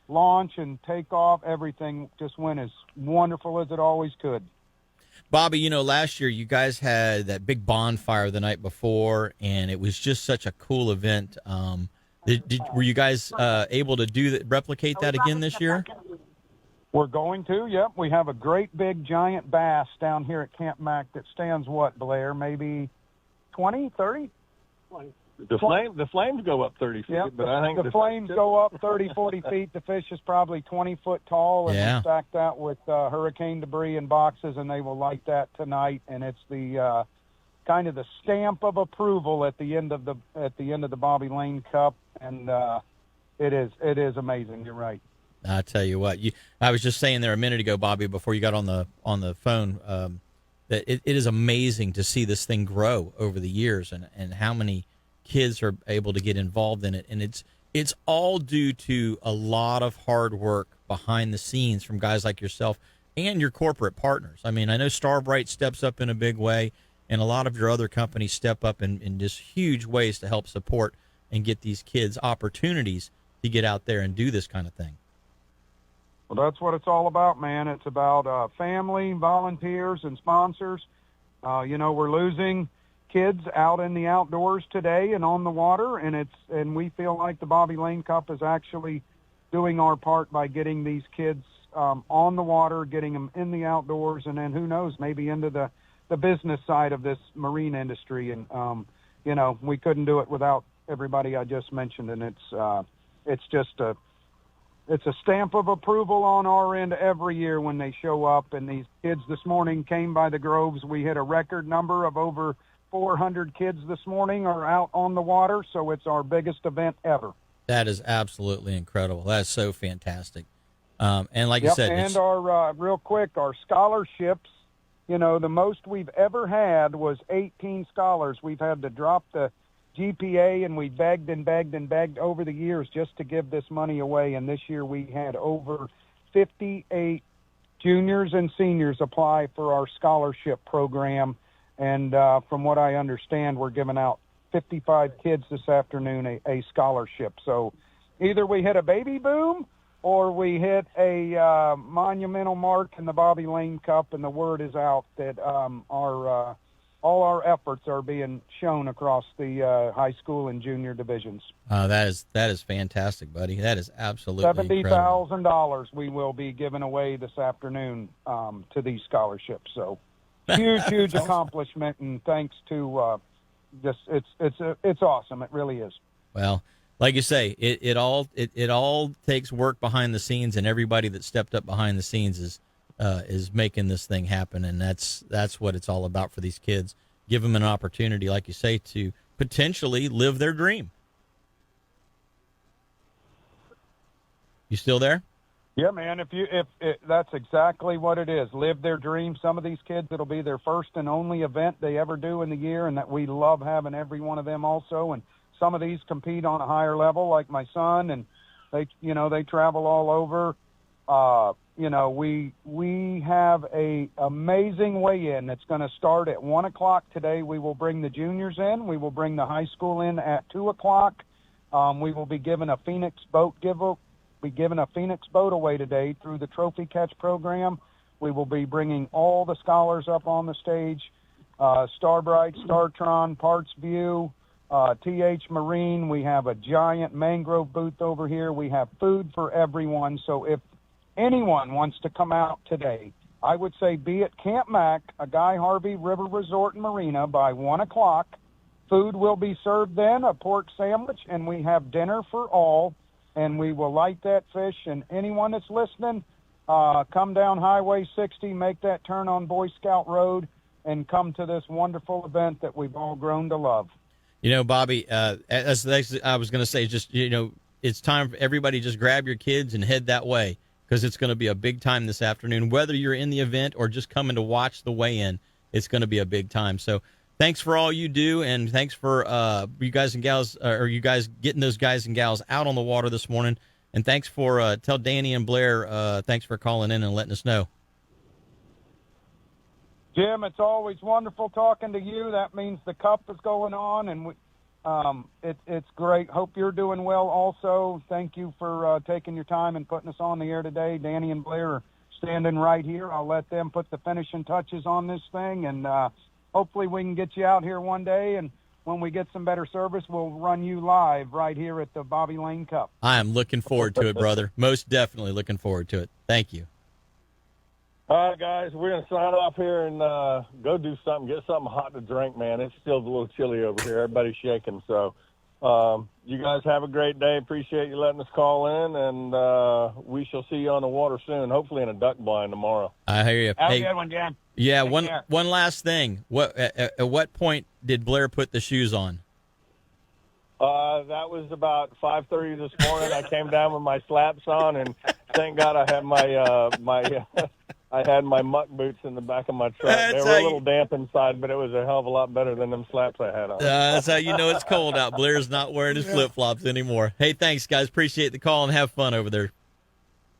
launch and takeoff, everything just went as wonderful as it always could. Bobby, last year you guys had that big bonfire the night before, and it was just such a cool event. Were you guys able to replicate that again this year? We're going to, yep. We have a great big giant bass down here at Camp Mac that stands, what, Blair, maybe 20, 30? The flames go up 30 feet, yep. But I think the flames go up 30, 40 feet. The fish is probably 20 foot tall, and we stack that with hurricane debris in boxes, and they will light that tonight. And it's the kind of the stamp of approval at the end of the Bobby Lane Cup, and it is amazing. You're right. I tell you what, I was just saying there a minute ago, Bobby, before you got on the phone, that it is amazing to see this thing grow over the years, and how many kids are able to get involved in it. And it's all due to a lot of hard work behind the scenes from guys like yourself and your corporate partners. I mean, I know Starbright steps up in a big way, and a lot of your other companies step up in just huge ways to help support and get these kids opportunities to get out there and do this kind of thing. Well, that's what it's all about, man. It's about family, volunteers, and sponsors. We're losing kids out in the outdoors today and on the water, and we feel like the Bobby Lane Cup is actually doing our part by getting these kids on the water, getting them in the outdoors, and then who knows, maybe into the business side of this marine industry. And we couldn't do it without everybody I just mentioned, and it's just a stamp of approval on our end every year when they show up. And these kids this morning came by the groves. We hit a record number of over 400 kids this morning are out on the water, so it's our biggest event ever. That is absolutely incredible. That is so fantastic. And like you said, and our real quick, our scholarships, the most we've ever had was 18 scholars. We've had to drop the GPA, and we begged and begged and begged over the years just to give this money away. And this year we had over 58 juniors and seniors apply for our scholarship program. And from what I understand, we're giving out 55 kids this afternoon a scholarship. So either we hit a baby boom or we hit a monumental mark in the Bobby Lane Cup, and the word is out that all our efforts are being shown across the high school and junior divisions. That is fantastic, buddy. That is absolutely $70,000 we will be giving away this afternoon to these scholarships. So huge accomplishment, and thanks to it's awesome. It really is. Well, like you say, it all takes work behind the scenes, and everybody that stepped up behind the scenes is making this thing happen, and that's what it's all about for these kids. Give them an opportunity, like you say, to potentially live their dream. You still there? Yeah, man. If that's exactly what it is. Live their dream. Some of these kids, it'll be their first and only event they ever do in the year, and that we love having every one of them also. And some of these compete on a higher level, like my son, and they travel all over. We have a amazing weigh-in. It's going to start at 1:00 today. We will bring the juniors in. We will bring the high school in at 2:00. We will be giving a Phoenix boat away today through the Trophy Catch program. We will be bringing all the scholars up on the stage. Starbright, Startron, Parts View, TH Marine. We have a giant mangrove booth over here. We have food for everyone. So if anyone wants to come out today, I would say be at Camp Mac, a Guy Harvey River Resort and Marina by 1:00. Food will be served then, a pork sandwich, and we have dinner for all, and we will light that fish. And anyone that's listening, come down Highway 60, make that turn on Boy Scout Road, and come to this wonderful event that we've all grown to love. Bobby, as I was going to say, just, it's time for everybody, just grab your kids and head that way, because it's going to be a big time this afternoon. Whether you're in the event or just coming to watch the weigh-in, it's going to be a big time. So thanks for all you do, and thanks for you guys and gals, or you guys getting those guys and gals out on the water this morning. And thanks for tell Danny and Blair, thanks for calling in and letting us know. Jim, it's always wonderful talking to you. That means the cup is going on, and It's great. Hope you're doing well also. Thank you for taking your time and putting us on the air today. Danny and Blair are standing right here. I'll let them put the finishing touches on this thing, and hopefully we can get you out here one day, and when we get some better service, we'll run you live right here at the Bobby Lane Cup. I am looking forward to it, brother. Most definitely looking forward to it. Thank you. All right, guys, we're going to sign off here and go do something, get something hot to drink, man. It's still a little chilly over here. Everybody's shaking. So you guys have a great day. Appreciate you letting us call in, and we shall see you on the water soon, hopefully in a duck blind tomorrow. I hear you. Have a good one, Jan. Yeah, Take care. one last thing. At what point did Blair put the shoes on? That was about 5:30 this morning. I came down with my slaps on, and thank God I had my I had my muck boots in the back of my truck. They were a little damp inside, but it was a hell of a lot better than them slaps I had on. That's how you know it's cold out. Blair's not wearing his flip-flops anymore. Hey, thanks, guys. Appreciate the call and have fun over there.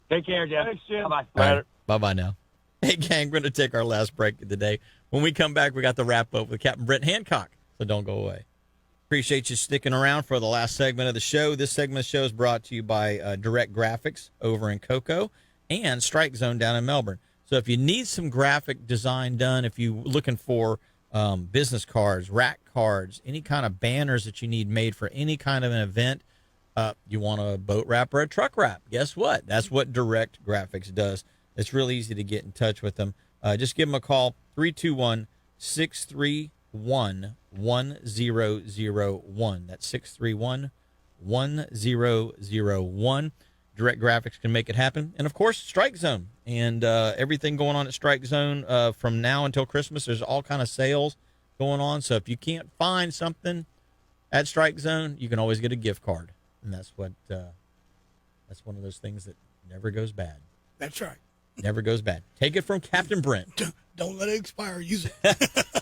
Take care, Jeff. Thanks, Jim. Bye-bye. All right, bye-bye now. Hey, gang, we're going to take our last break of the day. When we come back, we got the wrap-up with Captain Brent Hancock, so don't go away. Appreciate you sticking around for the last segment of the show. This segment of the show is brought to you by Direct Graphics over in Cocoa and Strike Zone down in Melbourne. So if you need some graphic design done, if you're looking for business cards, rack cards, any kind of banners that you need made for any kind of an event, you want a boat wrap or a truck wrap, guess what? That's what Direct Graphics does. It's really easy to get in touch with them. Just give them a call, 321-631-1001. That's 631-1001. Direct Graphics can make it happen. And, of course, Strike Zone and everything going on at Strike Zone from now until Christmas. There's all kind of sales going on. So if you can't find something at Strike Zone, you can always get a gift card. And that's what that's one of those things that never goes bad. That's right. Never goes bad. Take it from Captain Brent. Don't let it expire. Use it.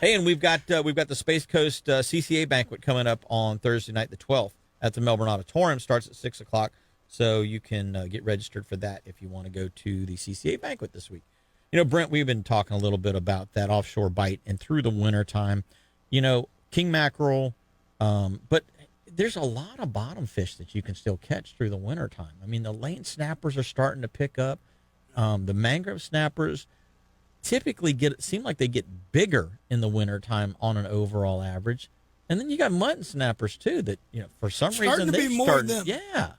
Hey, and we've got the Space Coast CCA banquet coming up on Thursday night, the 12th, at the Melbourne Auditorium. Starts at 6:00, so you can get registered for that if you want to go to the CCA banquet this week. You know, Brent, we've been talking a little bit about that offshore bite and through the wintertime. You know, king mackerel, but there's a lot of bottom fish that you can still catch through the wintertime. I mean, the lane snappers are starting to pick up. The mangrove snappers typically seem like they get bigger in the wintertime on an overall average. And then you got mutton snappers too that, you know, for some reason they're starting. Yeah.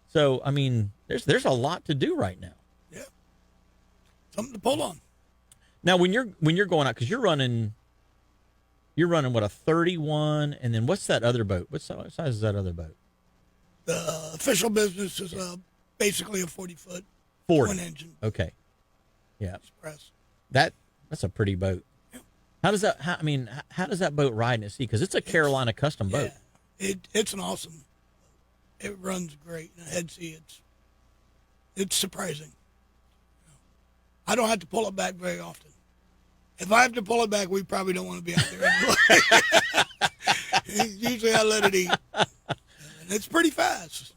So, I mean, there's a lot to do right now. Yeah. Something to pull on. Now, when you're going out, because you're running what, a 31, and then what's that other boat? What size is that other boat? The official business is basically a 40-foot 40. twin engine. Okay. Yeah. Express. That's a pretty boat. Yeah. How does that boat ride at sea? Because it's a Carolina custom boat. It's an awesome boat. It runs great. And at sea, it's surprising. I don't have to pull it back very often. If I have to pull it back, we probably don't want to be out there anymore. Usually I let it eat. And it's pretty fast.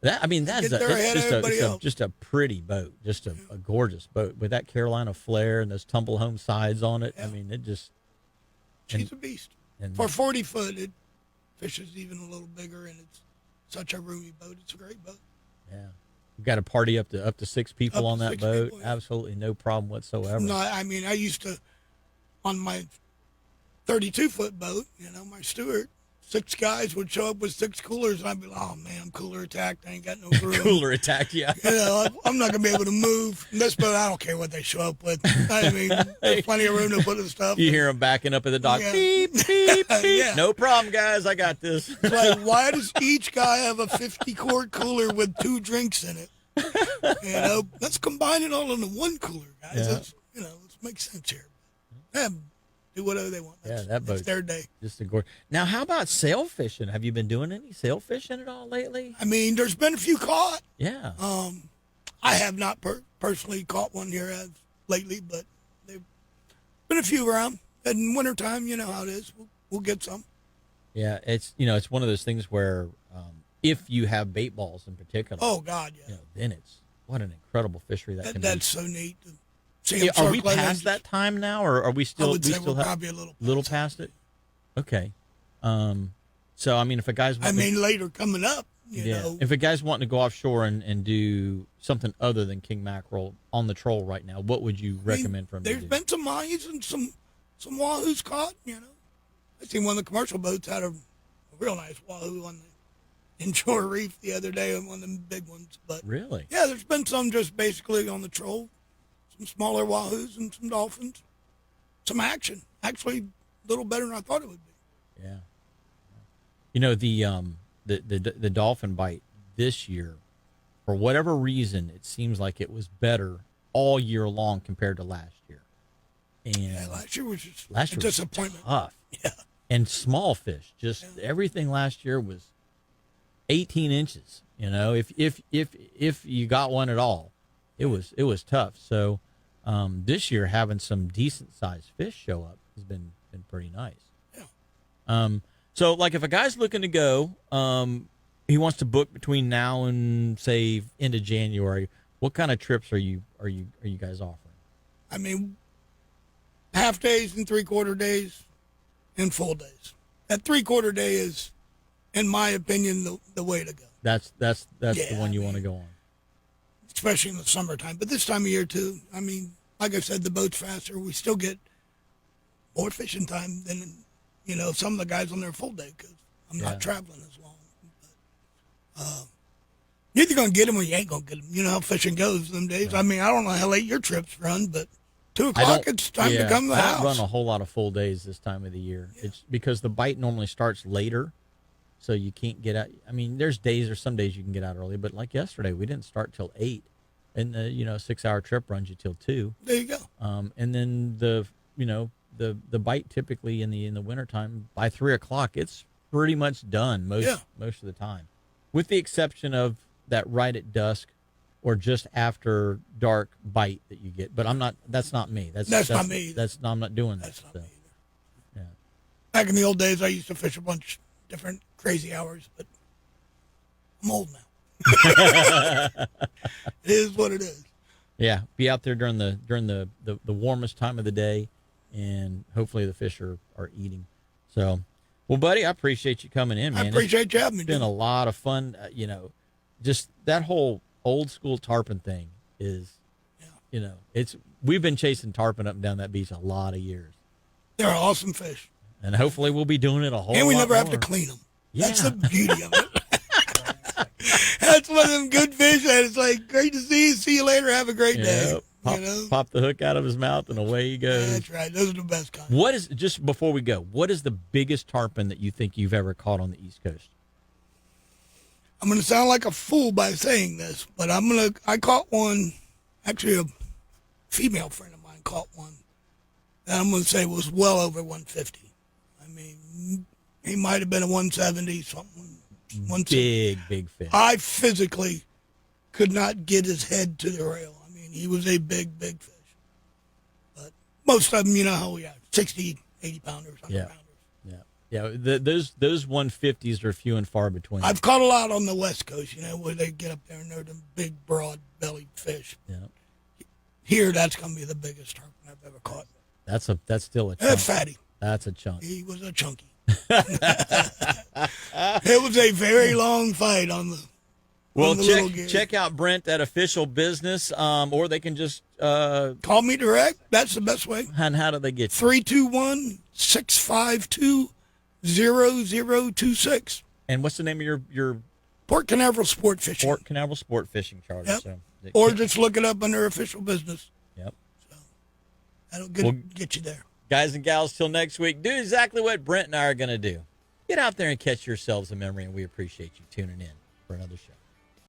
It's just a pretty boat, just a gorgeous boat with that Carolina flare and those tumble home sides on it. Yeah. I mean, she's a beast. And for 40 foot, it fishes even a little bigger, and it's such a roomy boat. It's a great boat. Yeah, you've got a party up to 6 people on that boat. People, yeah. Absolutely no problem whatsoever. No, I mean, I used to on my 32-foot boat. You know, my steward. 6 guys would show up with 6 coolers, and I'd be like, oh, man, I'm cooler attacked. I ain't got no room. Cooler attacked, yeah. You know, I'm not going to be able to move. In this boat, I don't care what they show up with. I mean, there's plenty of room to put the stuff. You hear them backing up at the dock. Yeah. Beep, beep, beep. Yeah. No problem, guys. I got this. It's like, why does each guy have a 50-quart cooler with 2 drinks in it? You know, let's combine it all into one cooler, guys. Yeah. Let's make sense here. Do whatever they want. That boat's their day. Just a gorgeous. Now, how about sail fishing? Have you been doing any sail fishing at all lately? I mean, there's been a few caught. Yeah. I have not personally caught one here lately, but there've been a few around. In wintertime, you know how it is. We'll get some. Yeah, it's one of those things where if you have bait balls in particular. Oh God, yeah. Then what an incredible fishery that can be. That's so neat. Are we past that time now, or are we still? I would say we're probably a little past it. Okay, So, I mean, if a guy's later coming up, you know. If a guy's wanting to go offshore and do something other than king mackerel on the troll right now, what would you recommend for him to do? There's been some mahis and some wahoos caught, you know. I seen one of the commercial boats had a real nice wahoo on the inshore reef the other day, one of them big ones. But really? Yeah, there's been some just basically on the troll, some smaller wahoos and some dolphins. Some action. Actually, a little better than I thought it would be. Yeah. You know, the dolphin bite this year, for whatever reason, it seems like it was better all year long compared to last year. And last year was just a disappointment. Tough. Yeah. And small fish, everything last year was 18 inches. You know, if you got one at all, it was tough. So this year having some decent sized fish show up has been pretty nice. Yeah. So like if a guy's looking to go, he wants to book between now and say end of January, what kind of trips are you guys offering? I mean, half days and 3/4 days and full days. That 3/4 day is, in my opinion, the way to go. That's the one you want to go on. Especially in the summertime. But this time of year too, I mean, like I said, the boat's faster. We still get more fishing time than, you know, some of the guys on their full day because I'm not traveling as long. But, you're either going to get them or you ain't going to get them. You know how fishing goes them days. Right. I mean, I don't know how late your trips run, but 2 o'clock, it's time to come to the house. I don't run a whole lot of full days this time of the year. Yeah. It's because the bite normally starts later, so you can't get out. I mean, there's some days you can get out early, but like yesterday, we didn't start till 8, and the 6-hour trip runs you till 2. There you go. And then the bite typically in the wintertime by 3 o'clock, it's pretty much done most of the time, with the exception of that right at dusk or just after dark bite that you get. But that's not me. That's not me. I'm not doing that. That's not me either. Yeah. Back in the old days, I used to fish a bunch different crazy hours, but I'm old now. It is what it is. Yeah, be out there during the warmest time of the day, and hopefully the fish are eating. So, well, buddy, I appreciate you coming in, man. I appreciate you having me. It's been a lot of fun. Just that whole old school tarpon thing is, we've been chasing tarpon up and down that beach a lot of years. They're awesome fish. And hopefully we'll be doing it a whole lot. And we never more. have to clean them. Yeah. That's the beauty of it. That's one of them good fish that it's like, great to see you. See you later. Have a great day. Pop the hook out of his mouth and away he goes. That's right. Those are the best kinds. What is, just before we go, what is the biggest tarpon that you think you've ever caught on the East Coast? I'm going to sound like a fool by saying this, but I caught one, actually a female friend of mine caught one, that I'm going to say was well over 150. I mean, he might have been a 170, something. Big fish. I physically could not get his head to the rail. I mean, he was a big fish. But most of them, you know how we are, 60, 80 pounders, 100 pounders. Yeah, those 150s are few and far between. I've caught a lot on the West Coast, where they get up there and they're them big, broad-bellied fish. Yeah. Here, that's going to be the biggest tarpon I've ever caught. That's still a chunk. Fatty. That's a chunk. He was a chunky. It was a very long fight on the. Well, check out Brent at Official Business, or they can just call me direct. That's the best way. And how do they get you? 321-652-0026. And what's the name of your Port Canaveral Sport Fishing? Port Canaveral Sport Fishing Charter. Yep. So, or just look it up under Official Business. Yep. So that'll get you there. Guys and gals, till next week, do exactly what Brent and I are going to do. Get out there and catch yourselves a memory, and we appreciate you tuning in for another show.